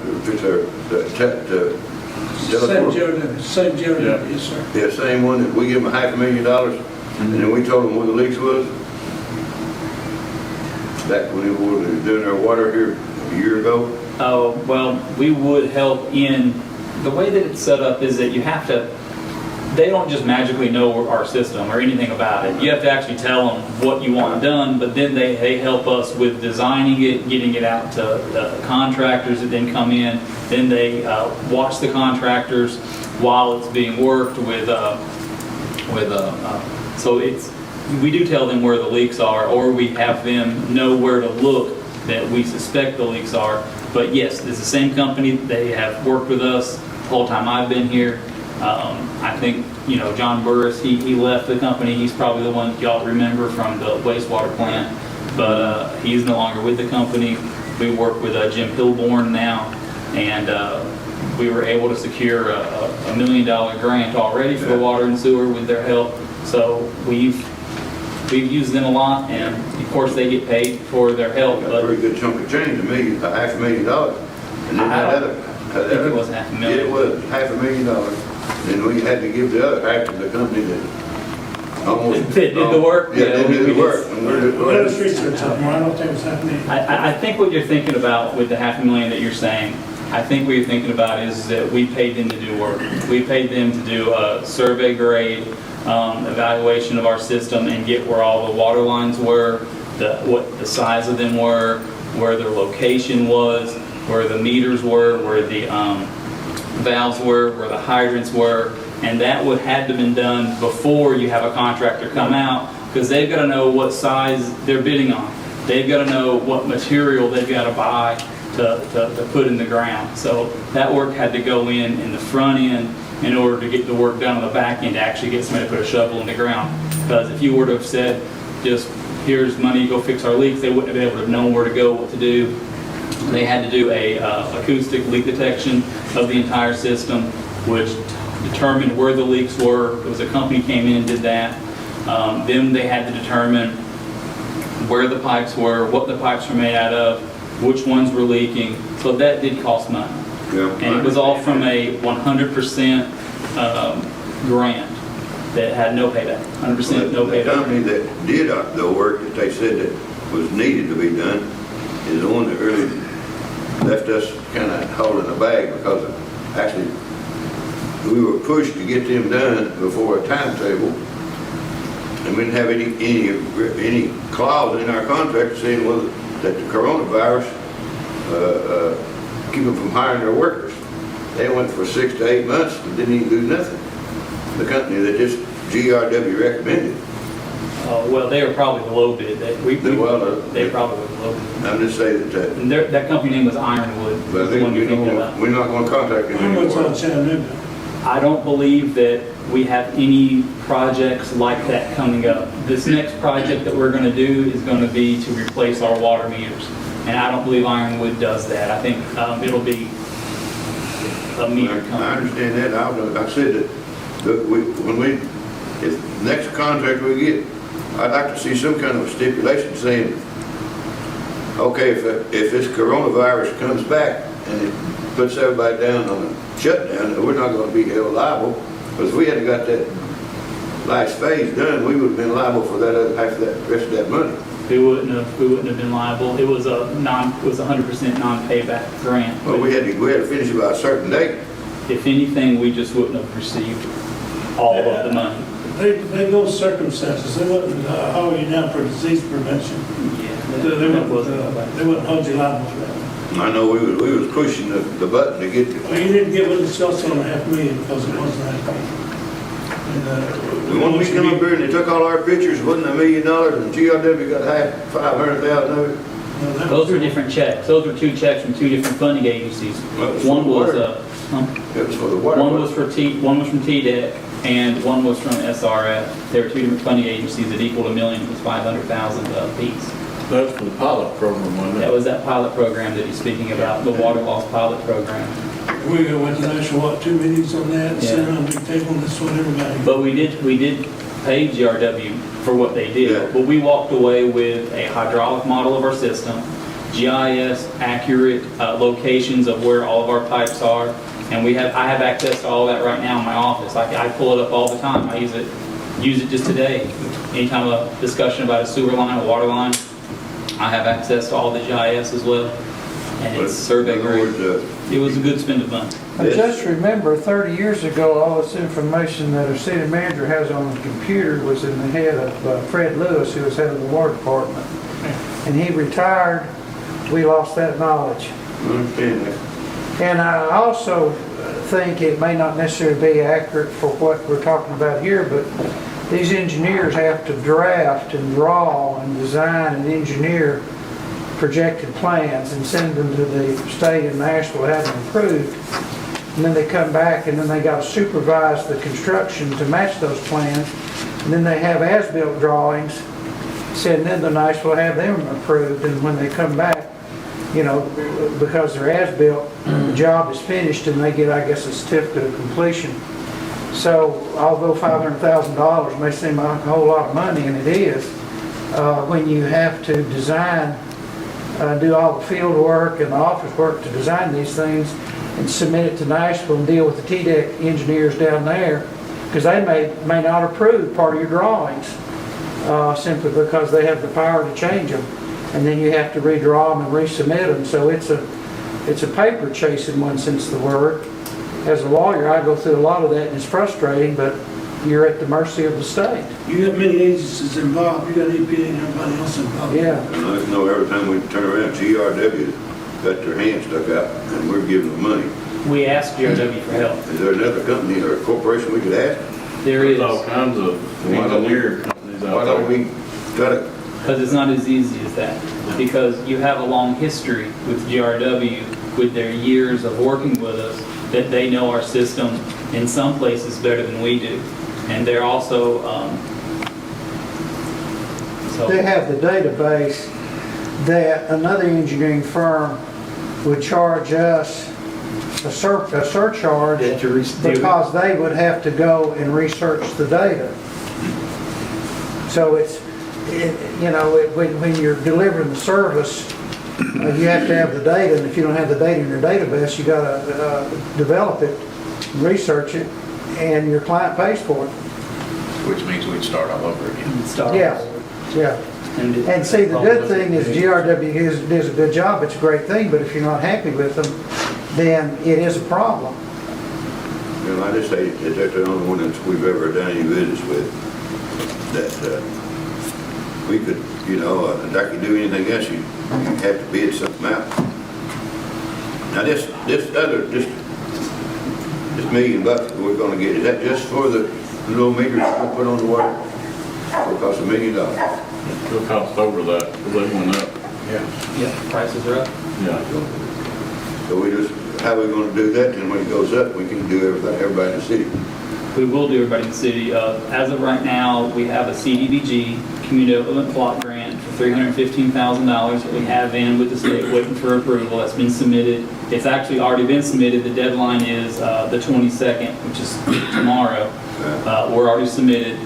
Same GRW, yes, sir. yeah, same one that we give them $500,000, and then we told them where the leaks was? Back when they were doing their water here a year ago? Oh, well, we would help in, the way that it's set up is that you have to, they don't just magically know our system or anything about it. You have to actually tell them what you want done, but then they help us with designing it, getting it out to contractors that then come in. Then they watch the contractors while it's being worked with so we do tell them where the leaks are, or we have them know where to look that we suspect the leaks are. But yes, it's the same company. They have worked with us the whole time I've been here. I think, John Burris, he left the company. He's probably the one y'all remember from the wastewater plant, but he's no longer with the company. We work with Jim Hilborn now, and we were able to secure a $1 million grant already for water and sewer with their help. So we've used them a lot, and of course they get paid for their help. Got a pretty good chunk of change, $500,000. And then I think it was $500,000. It was $500,000. Then we had to give the other half to the company that almost. That did the work? Yeah, they did the work. What other streets are talking about? I don't think it's happening. I think what you're thinking about with the $500,000 that you're saying, I think what you're thinking about is that we paid them to do work. We paid them to do a survey grade, evaluation of our system and get where all the water lines were, what the size of them were, where their location was, where the meters were, where the valves were, where the hydrants were, and that would have to been done before you have a contractor come out, because they've got to know what size they're bidding on. They've got to know what material they've got to buy to put in the ground. So that work had to go in the front end in order to get the work done on the back end to actually get somebody to put a shovel in the ground. Because if you were to have said, just here's money, go fix our leaks, they wouldn't have been able to know where to go, what to do. They had to do a acoustic leak detection of the entire system, which determined where the leaks were. It was a company came in and did that. Then they had to determine where the pipes were, what the pipes were made out of, which ones were leaking. So that did cost money. Yeah. And it was all from a 100% grant that had no payback, 100% no The payback. company that did the work that they said that was needed to be done is the one that really left us kind of holding the bag, because actually we were pushed to get them done before a timetable, and we didn't have any clause in our contract saying that the coronavirus keep them from hiring their workers. They went for 6 to 8 months and didn't even do nothing. The company that just GRW recommended. Well, they were probably the low bid. They probably were the low bid. I'm just saying that. And that company name was Ironwood. But The one you're thinking about. we're not going to contact them How much on anymore. Chattanooga? I don't believe that we have any projects like that coming up. This next project that we're going to do is going to be to replace our water meters. And I don't believe Ironwood does that. I think it'll be a meter I company. understand that. I said that if next contract we get, I'd like to see some kind of a stipulation saying, okay, if this coronavirus comes back and it puts everybody down on a shutdown, we're not going to be held liable. Because if we hadn't got that last phase done, we would have been liable for that other half of that rest of that money. We wouldn't have been liable. It was a 100% non-payback grant. Well, we had to finish it by a certain date. If anything, we just wouldn't have received all of the money. Those circumstances, they wouldn't hold you down for disease prevention. Yeah, They that wasn't. wouldn't hold you liable for that. I know we was pushing the button to get Well, you didn't get with us also on $500,000 because it wasn't that big. when we come up here and they took all our pictures, it wasn't $1 million, and GRW got $500,000 of it. Those were different checks. Those were two checks from two different funding agencies. One was It was for the water. one was from TDEC and one was from SRF. There were two different funding agencies that equaled $1 million. It was $500,000 apiece. That's for the pilot program, wasn't it? That was that pilot program that he's speaking about, the water loss pilot program. We went to national, 2 meetings on that, sat Yeah. around the big table, and that's what everybody. But we did pay GRW for what they did. Yeah. But we walked away with a hydraulic model of our system, GIS accurate locations of where all of our pipes are, and I have access to all that right now in my office. I pull it up all the time. I use it just today. Anytime a discussion about a sewer line, a water line, I have access to all the GIS as well, and it's survey In other grade. words, it was a good spend of money. And just remember, 30 years ago, all this information that a city manager has on the computer was in the head of Fred Lewis, who was head of the water department. And he retired, we lost that knowledge. I understand that. And I also think it may not necessarily be accurate for what we're talking about here, but these engineers have to draft and draw and design and engineer projected plans and send them to the state in Nashville, have them approved. And then they come back and then they got to supervise the construction to match those plans. And then they have as-built drawings, send them to Nashville, have them approved. And when they come back, you know, because they're as-built, the job is finished and they get, I guess, a certificate of completion. So although $500,000 may seem a whole lot of money, and it is, when you have to design, do all the field work and the office work to design these things and submit it to Nashville and deal with the TDEC engineers down there, because they may not approve part of your drawings simply because they have the power to change them. And then you have to redraw them and resubmit them. So it's a paper chase in one sense of the word. As a lawyer, I go through a lot of that, and it's frustrating, but you're at the mercy of the state. You got many agencies involved, you got EPA and everybody else involved. Yeah. And I know every time we turn around, GRW got their hand stuck out, and we're giving them money. We asked GRW for help. Is there another company or a corporation we could ask? There is, There's all kinds of engineer companies Why out don't there. we try to, because it's not as easy as that. Because you have a long history with GRW, with their years of working with us, that they know our system in some places better than we do. And they're also, They have the database that another engineering firm would charge us a surcharge because they would have to go and research the data. So when you're delivering the service, you have to have the data, and if you don't have the data in your database, you got to develop it, research it, and your client pays for it. Which means we'd start all over again. Yeah. And see, the good thing is GRW does a good job. It's a great thing, but if you're not happy with them, then it is a problem. you know, I just say that they're the only one that we've ever done any business with that we could, you know, like you do anything else, you have to bid something out. Now this $1 million that we're gonna get, is that just for the little meters we're gonna put on the water? It'll cost $1 million. It'll cost over that, because they went up. Yeah, prices are up. Yeah. So we just, how are we gonna do that, and when it goes up, we can do everybody in the city? We will do everybody in the city. As of right now, we have a CDBG, Community Development Block Grant for $315,000 that we have in with the state waiting for approval. That's been submitted. It's actually already been submitted. The deadline is the 22nd, which is tomorrow. We're already submitted.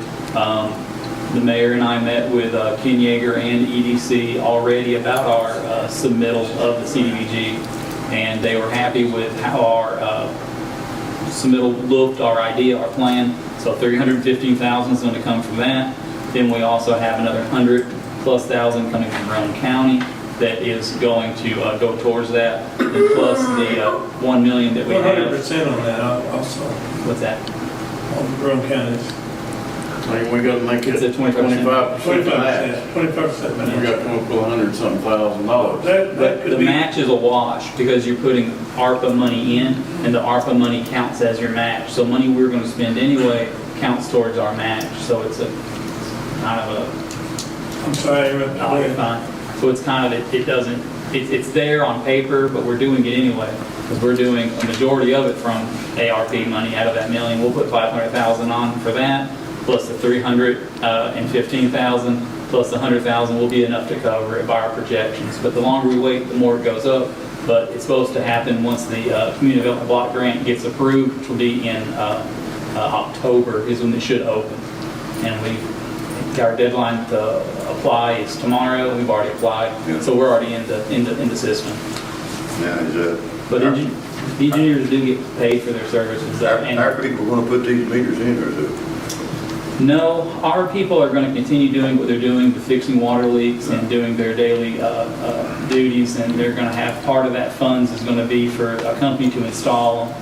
The mayor and I met with Ken Yeager and EDC already about our submittal of the CDBG, and they were happy with how our submittal looked, our idea, our plan. So $315,000 is going to come from that. Then we also have another $100,000+ coming from Roane County that is going to go towards that, and plus the $1 million that we have. 100% on that also, What's that? on the Roane counties. I mean, we gotta make it It's at 25%. 25% match. 25% We match. got to come up with $100-something thousand. That But could the be, match is a wash because you're putting ARPA money in, and the ARPA money counts as your match. So money we're going to spend anyway counts towards our match. So it's a kind of a, I'm sorry, no, you're fine. So it's kind of, it's there on paper, but we're doing it anyway. Because we're doing a majority of it from ARP money out of that $1 million. We'll put $500,000 on for that, plus the $315,000, plus the $100,000 will be enough to cover it by our projections. But the longer we wait, the more it goes up. But it's supposed to happen once the Community Development Block Grant gets approved, which will be in October is when it should open. And our deadline to apply is tomorrow. We've already applied, so we're already in the system. Now, But engineers do get paid for their services. our people gonna put these meters in, or is it? No, our people are going to continue doing what they're doing, with fixing water leaks and doing their daily duties, and they're going to have part of that funds is going to be for a company to install them.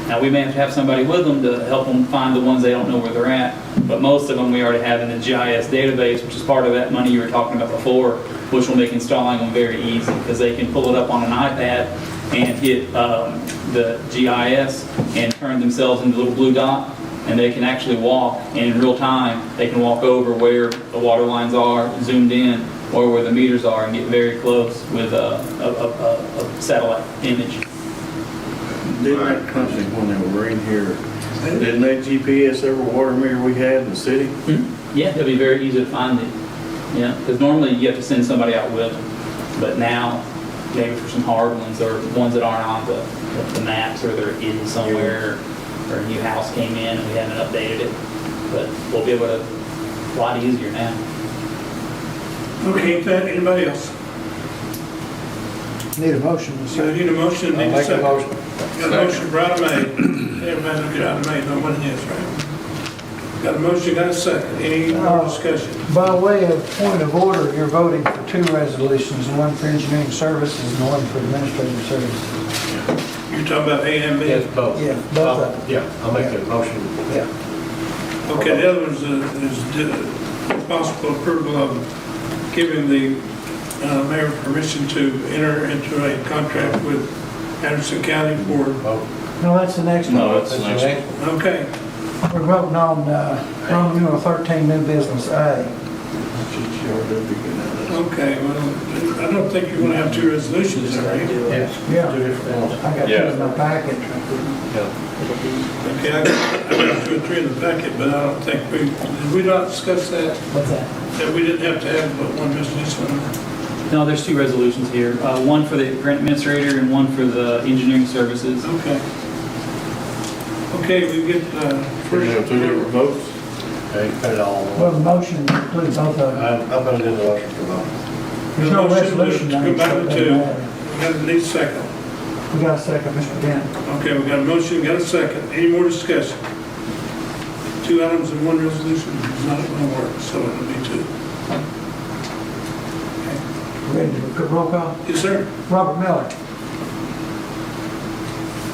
Now, we may have to have somebody with them to help them find the ones they don't know where they're at, but most of them we already have in the GIS database, which is part of that money you were talking about before, which will make installing them very easy, because they can pull it up on an iPad and hit the GIS and turn themselves into a little blue dot, and they can actually walk, and in real time, they can walk over where the water lines are, zoomed in, or where the meters are, and get very close with a satellite image. Didn't that company, when they were in here, didn't they GPS every water meter we had in the city? Yeah, it'll be very easy to find it. Yeah, because normally you have to send somebody out with them, but now, maybe for some hard ones or ones that aren't on the maps, or they're in somewhere, or a new house came in and we haven't updated it, but we'll be able to, a lot easier now. Okay, anybody else? Need a motion, So sir. need a motion, need I'll a make a second. motion. Got a motion for item A. Everybody look at item A, know what it is, right? Got a motion, got a second. Any more discussion? By way of point of order, you're voting for two resolutions, one for engineering services and one for administrative services. You're talking about A and B? Yes, both. Yeah, both of them. Yeah, I'll make that motion. Yeah. Okay, the other one is possible approval of giving the mayor permission to enter into a contract with Anderson County for, No, that's the next one. No, that's the next one. okay. We're voting on Roman numeral 13, new business A. Okay, well, I don't think you're gonna have two resolutions there, right? Yes. Yeah. Two different ones. I got two in my packet. Okay, I got 2 or 3 in the packet, but I don't think did we not discuss that? What's that? That we didn't have to have but one resolution? No, there's two resolutions here, one for the grant administrator and one for the engineering services. Okay. Okay, we get, We have two different votes? Okay, put it all Well, on. the motion includes both of them. I'll put it in the motion for both. There's no resolution to on go it, back so it to doesn't 2. matter. We got a need second. We got a second, Mr. Dent. Okay, we got a motion, got a second. Any more discussion? 2 items in one resolution is not going to work, so it'll be 2. Ready to go roll call? Yes, sir. Robert Miller.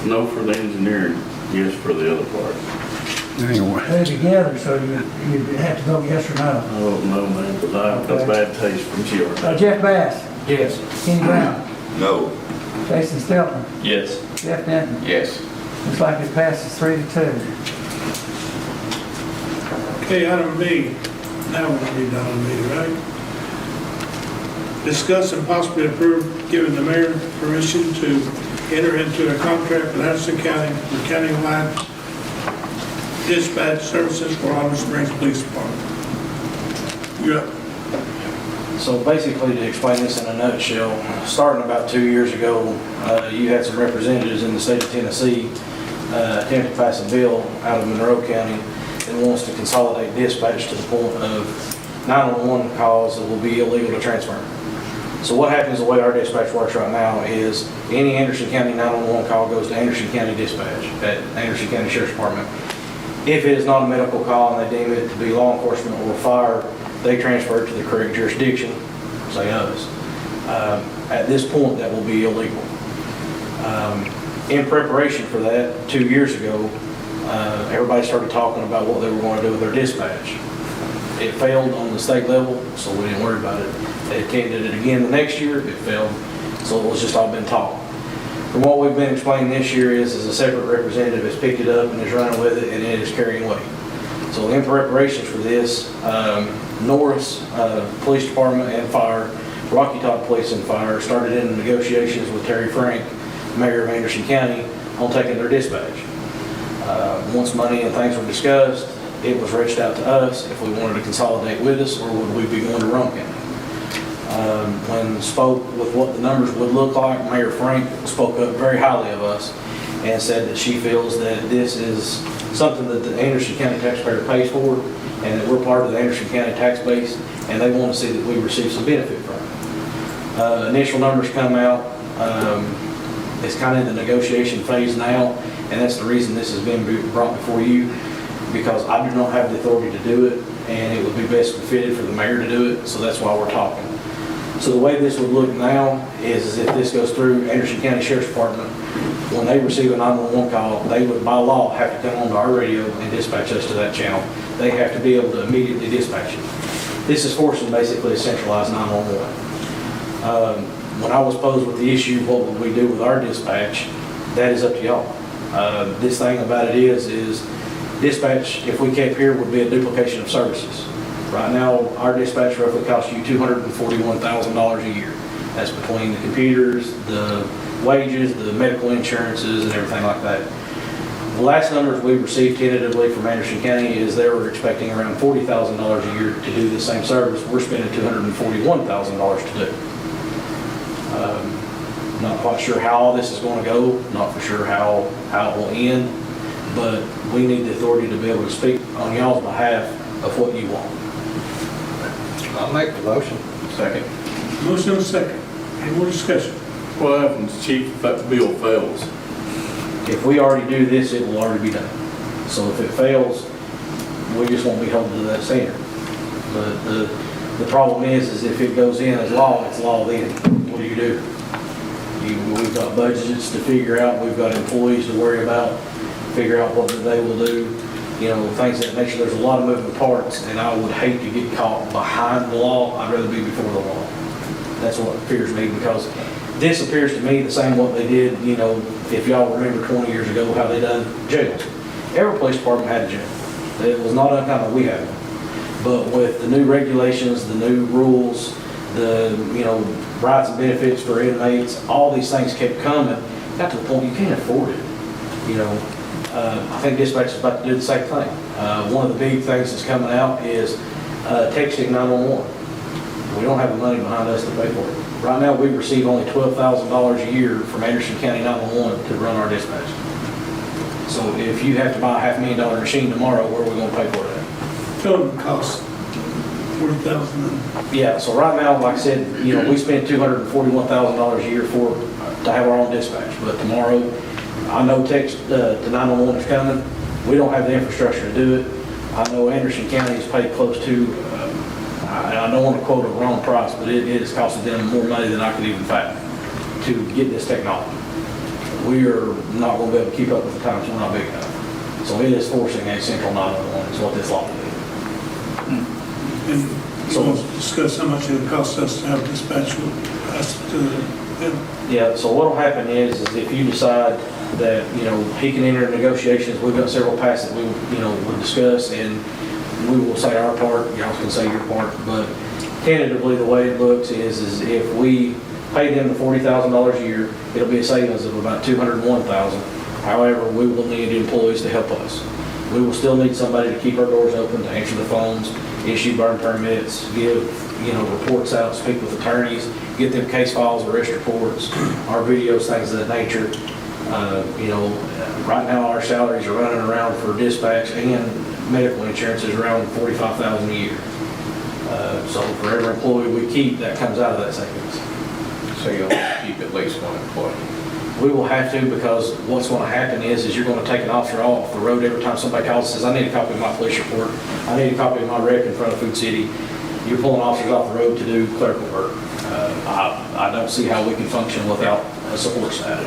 No for the engineering, yes for the other part. Anyway, They're together, so you have to vote yes or no. I don't know, man, because I have a bad taste from Georgia. Jeff Bass. Yes. Kenny Brown. No. Jason Stelton. Yes. Jeff Denton. Yes. Looks like it passes 3-2. Okay, item B. Now we're going to read item B, right? Discuss and possibly approve giving the mayor permission to enter into a contract with Anderson County for countywide dispatch services for Olive Springs Police Department. You're up. So basically, to explain this in a nutshell, starting about 2 years ago, you had some representatives in the state of Tennessee attempt to pass a bill out of Monroe County that wants to consolidate dispatch to the point of 911 calls that will be illegal to transfer. So what happens, the way our dispatch works right now is any Anderson County 911 call goes to Anderson County Dispatch at Anderson County Sheriff's Department. If it is not a medical call and they deem it to be law enforcement or fire, they transfer it to the correct jurisdiction, say us. At this point, that will be illegal. In preparation for that, 2 years ago, everybody started talking about what they were going to do with their dispatch. It failed on the state level, so we didn't worry about it. They attempted it again the next year, it failed, so it was just all been talk. From what we've been explaining this year is a separate representative has picked it up and is running with it, and it is carrying weight. So in preparations for this, Norris Police Department and Fire, Rocky Top Police and Fire started in negotiations with Terry Frank, Mayor of Anderson County, on taking their dispatch. Once money and things were discussed, it was reached out to us if we wanted to consolidate with us, or would we be going to Rome County. When spoke with what the numbers would look like, Mayor Frank spoke up very highly of us and said that she feels that this is something that the Anderson County taxpayer pays for, and that we're part of the Anderson County tax base, and they want to see that we receive some benefit from it. Initial numbers come out. It's kind of in the negotiation phase now, and that's the reason this has been brought before you, because I do not have the authority to do it, and it would be best befitted for the mayor to do it, so that's why we're talking. So the way this would look now is if this goes through Anderson County Sheriff's Department, when they receive a 911 call, they would by law have to come onto our radio and dispatch us to that channel. They have to be able to immediately dispatch it. This is forcing basically a centralized 911. When I was posed with the issue, what would we do with our dispatch, that is up to y'all. This thing about it is dispatch, if we kept here, would be a duplication of services. Right now, our dispatch roughly costs you $241,000 a year. That's between the computers, the wages, the medical insurances, and everything like that. The last numbers we received tentatively from Anderson County is they were expecting around $40,000 a year to do the same service. We're spending $241,000 to do. Not quite sure how all this is going to go, not for sure how it will end, but we need the authority to be able to speak on y'all's behalf of what you want. I'll make the motion. Second. Motion and second. Any more discussion? What happens, chief, if that bill fails? If we already do this, it will already be done. So if it fails, we just won't be held to that standard. But the problem is if it goes in as law, it's law then. What do you do? We've got budgets to figure out, we've got employees to worry about, figure out what they will do, you know, things of that nature. There's a lot of moving parts, and I would hate to get caught behind the law. I'd rather be before the law. That's what fears me, because this appears to me the same what they did, you know, if y'all remember 20 years ago, how they done jails. Every police department had a jail. It was not uncommon, we had one. But with the new regulations, the new rules, the, you know, rights and benefits for inmates, all these things kept coming, got to the point you can't afford it. You know, I think dispatch is about to do the same thing. One of the big things that's coming out is texting 911. We don't have the money behind us to pay for it. Right now, we receive only $12,000 a year from Anderson County 911 to run our dispatch. So if you have to buy a $500,000 machine tomorrow, where are we going to pay for it at? Total cost, $40,000. Yeah, so right now, like I said, you know, we spend $241,000 a year to have our own dispatch. But tomorrow, I know text to 911 is coming. We don't have the infrastructure to do it. I know Anderson County has paid close to, I don't want to quote a wrong price, but it is costing them more money than I could even fathom to get this technology. We are not going to be able to keep up with the times. We're not big enough. So it is forcing a central 911 is what this law will do. And so we'll discuss how much it costs us to have dispatch with us to them. Yeah, so what'll happen is if you decide that, you know, he can enter negotiations, we've got several paths that we, you know, will discuss, and we will say our part, y'all can say your part, but tentatively, the way it looks is if we pay them the $40,000 a year, it'll be a savings of about $201,000. However, we will need employees to help us. We will still need somebody to keep our doors open, to answer the phones, issue burn permits, give, you know, reports out, speak with attorneys, get them case files, arrest reports, our videos, things of that nature. You know, right now our salaries are running around for dispatch and medical insurance is around $45,000 a year. So for every employee we keep, that comes out of that savings. So you'll keep at least one employee. We will have to, because what's going to happen is you're going to take an officer off the road every time somebody calls and says, I need a copy of my police report. I need a copy of my wreck in front of Food City. You're pulling officers off the road to do clerical work. I don't see how we can function without a support staff.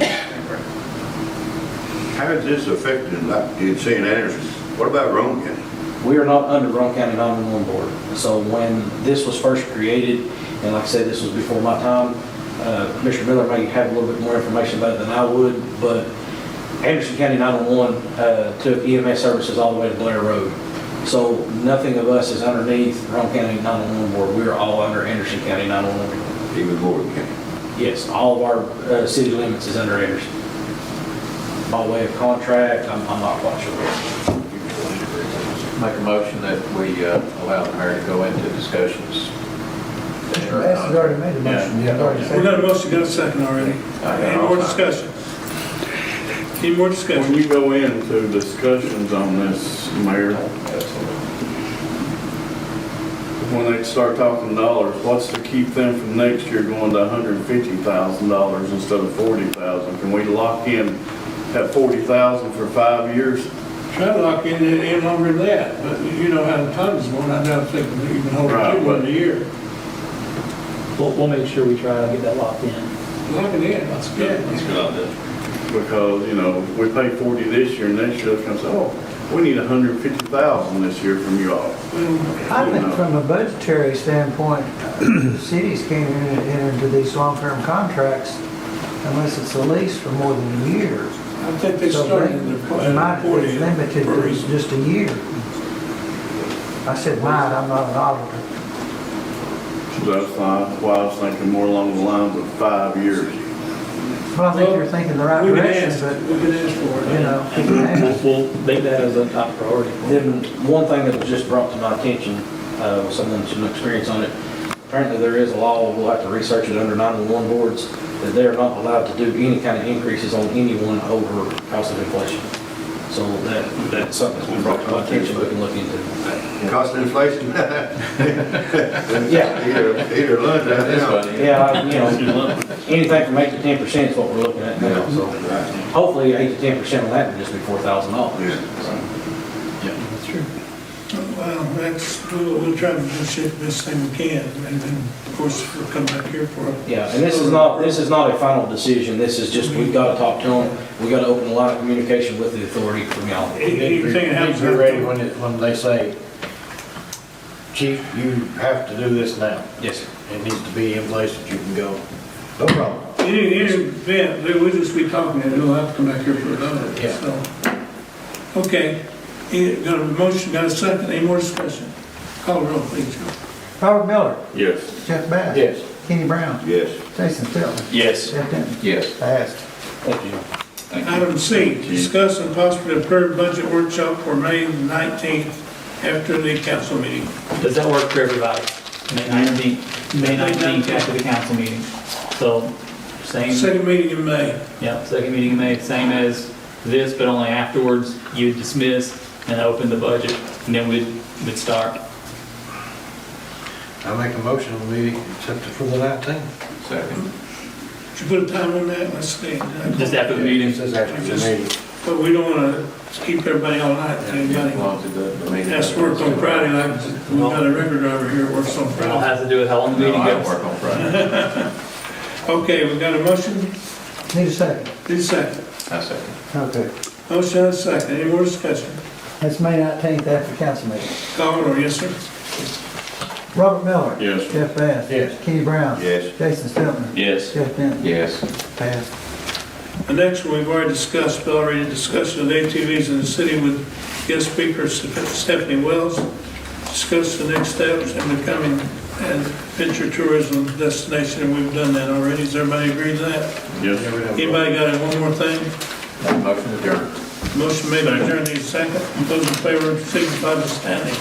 How is this affecting, like you'd say in Anderson, what about Rome County? We are not under Roane County 911 Board. So when this was first created, and like I said, this was before my time, Mr. Miller may have a little bit more information about it than I would, but Anderson County 911 took EMS services all the way to Blair Road. So nothing of us is underneath Roane County 911 Board. We are all under Anderson County 911 Board. Even Gordon County? Yes, all of our city limits is under Anderson. By way of contract, I'm not quite sure. Make a motion that we allow the mayor to go into discussions. Bass has already made a motion. Yeah. He's already We said got a motion, got a second already. Any more discussion? Any more When discussion? you go into discussions on this, Mayor, when they start talking dollars, what's to keep them from next year going to $150,000 instead of $40,000? Can we lock in at $40,000 for 5 years? Try to lock in longer than that, but you know how the time is going, I doubt if they can even hold it Right, to one a year. We'll make sure we try to get that locked in. Lock it in. That's good, that's a good idea. Because, you know, we pay 40 this year, and next year it comes, oh, we need 150,000 this year from you all. I think from a budgetary standpoint, the cities can't enter into these long-term contracts unless it's a lease for more than a year. I think they So started they in might be limited for a to reason. just a year. I said might, I'm not an auditor. So that's why I was thinking more along the lines of 5 years. Well, I think you're thinking the right We can direction, ask, but, we can ask for it. you know, we can ask. We'll make that as a top priority. Then, one thing that was just brought to my attention, someone with some experience on it, apparently there is a law, we'll have to research it under 911 boards, that they're not allowed to do any kind of increases on anyone over cost of inflation. So that's something that's been brought to my attention, we can look into. Cost of inflation. Yeah. Either lunch right now. Yeah, you know, anything from 8 to 10% is what we're looking at now, so hopefully 8 to 10% on that would just be $4,000. That's true. Well, we'll try to negotiate the best thing we can, and then, of course, we'll come back here for it. Yeah, and this is not a final decision, this is just, we've got to talk to them, we've got to open a line of communication with the authority from y'all. Anything that happens. You're ready when they say, Chief, you have to do this now. Yes, sir. It needs to be in place that you can go. No problem. Any event, we'll just be talking, and we'll have to come back here for another, Yeah. so. Okay, got a motion, got a second, any more discussion? Call the roll, please, Joe. Robert Miller, Yes. Jeff Bass. Yes. Kenny Brown. Yes. Jason Stiltner. Yes. Jeff Denton. Yes. Passed. Thank you. Thank you. Item C, discuss and possibly approve budget workshop for May 19th after the council meeting. Does that work for everybody? May 19th after the council meeting. So, same, Second meeting in May. yeah, second meeting in May, same as this, but only afterwards you dismiss and open the budget, and then we'd start. I make a motion, we accept it for the 19th. Second. Did you put a time on that? Let's see. Just after the meeting. It says after the meeting. But we don't want to keep everybody all night. Anybody has to work on Friday, like we've got a record driver here that works on It all Friday. has to do with how long the No, meeting I goes. work on Friday. Okay, we got a motion, Need a second. need a second. I second. Okay. Motion and a second, any more discussion? That's May 19th after council meeting. Call it, or yes, sir? Robert Miller. Yes. Jeff Bass. Yes. Kenny Brown. Yes. Jason Stiltner. Yes. Jeff Denton. Yes. Passed. The next one, we've already discussed, discussion of ATVs in the city with guest speaker Stephanie Wells. Discuss the next steps in becoming an adventure tourism destination, and we've done that already. Does everybody agree to that? Yes. Anybody got one more thing? Motion adjourned. Motion made by adjourn, need a second. Those in favor signify by standing.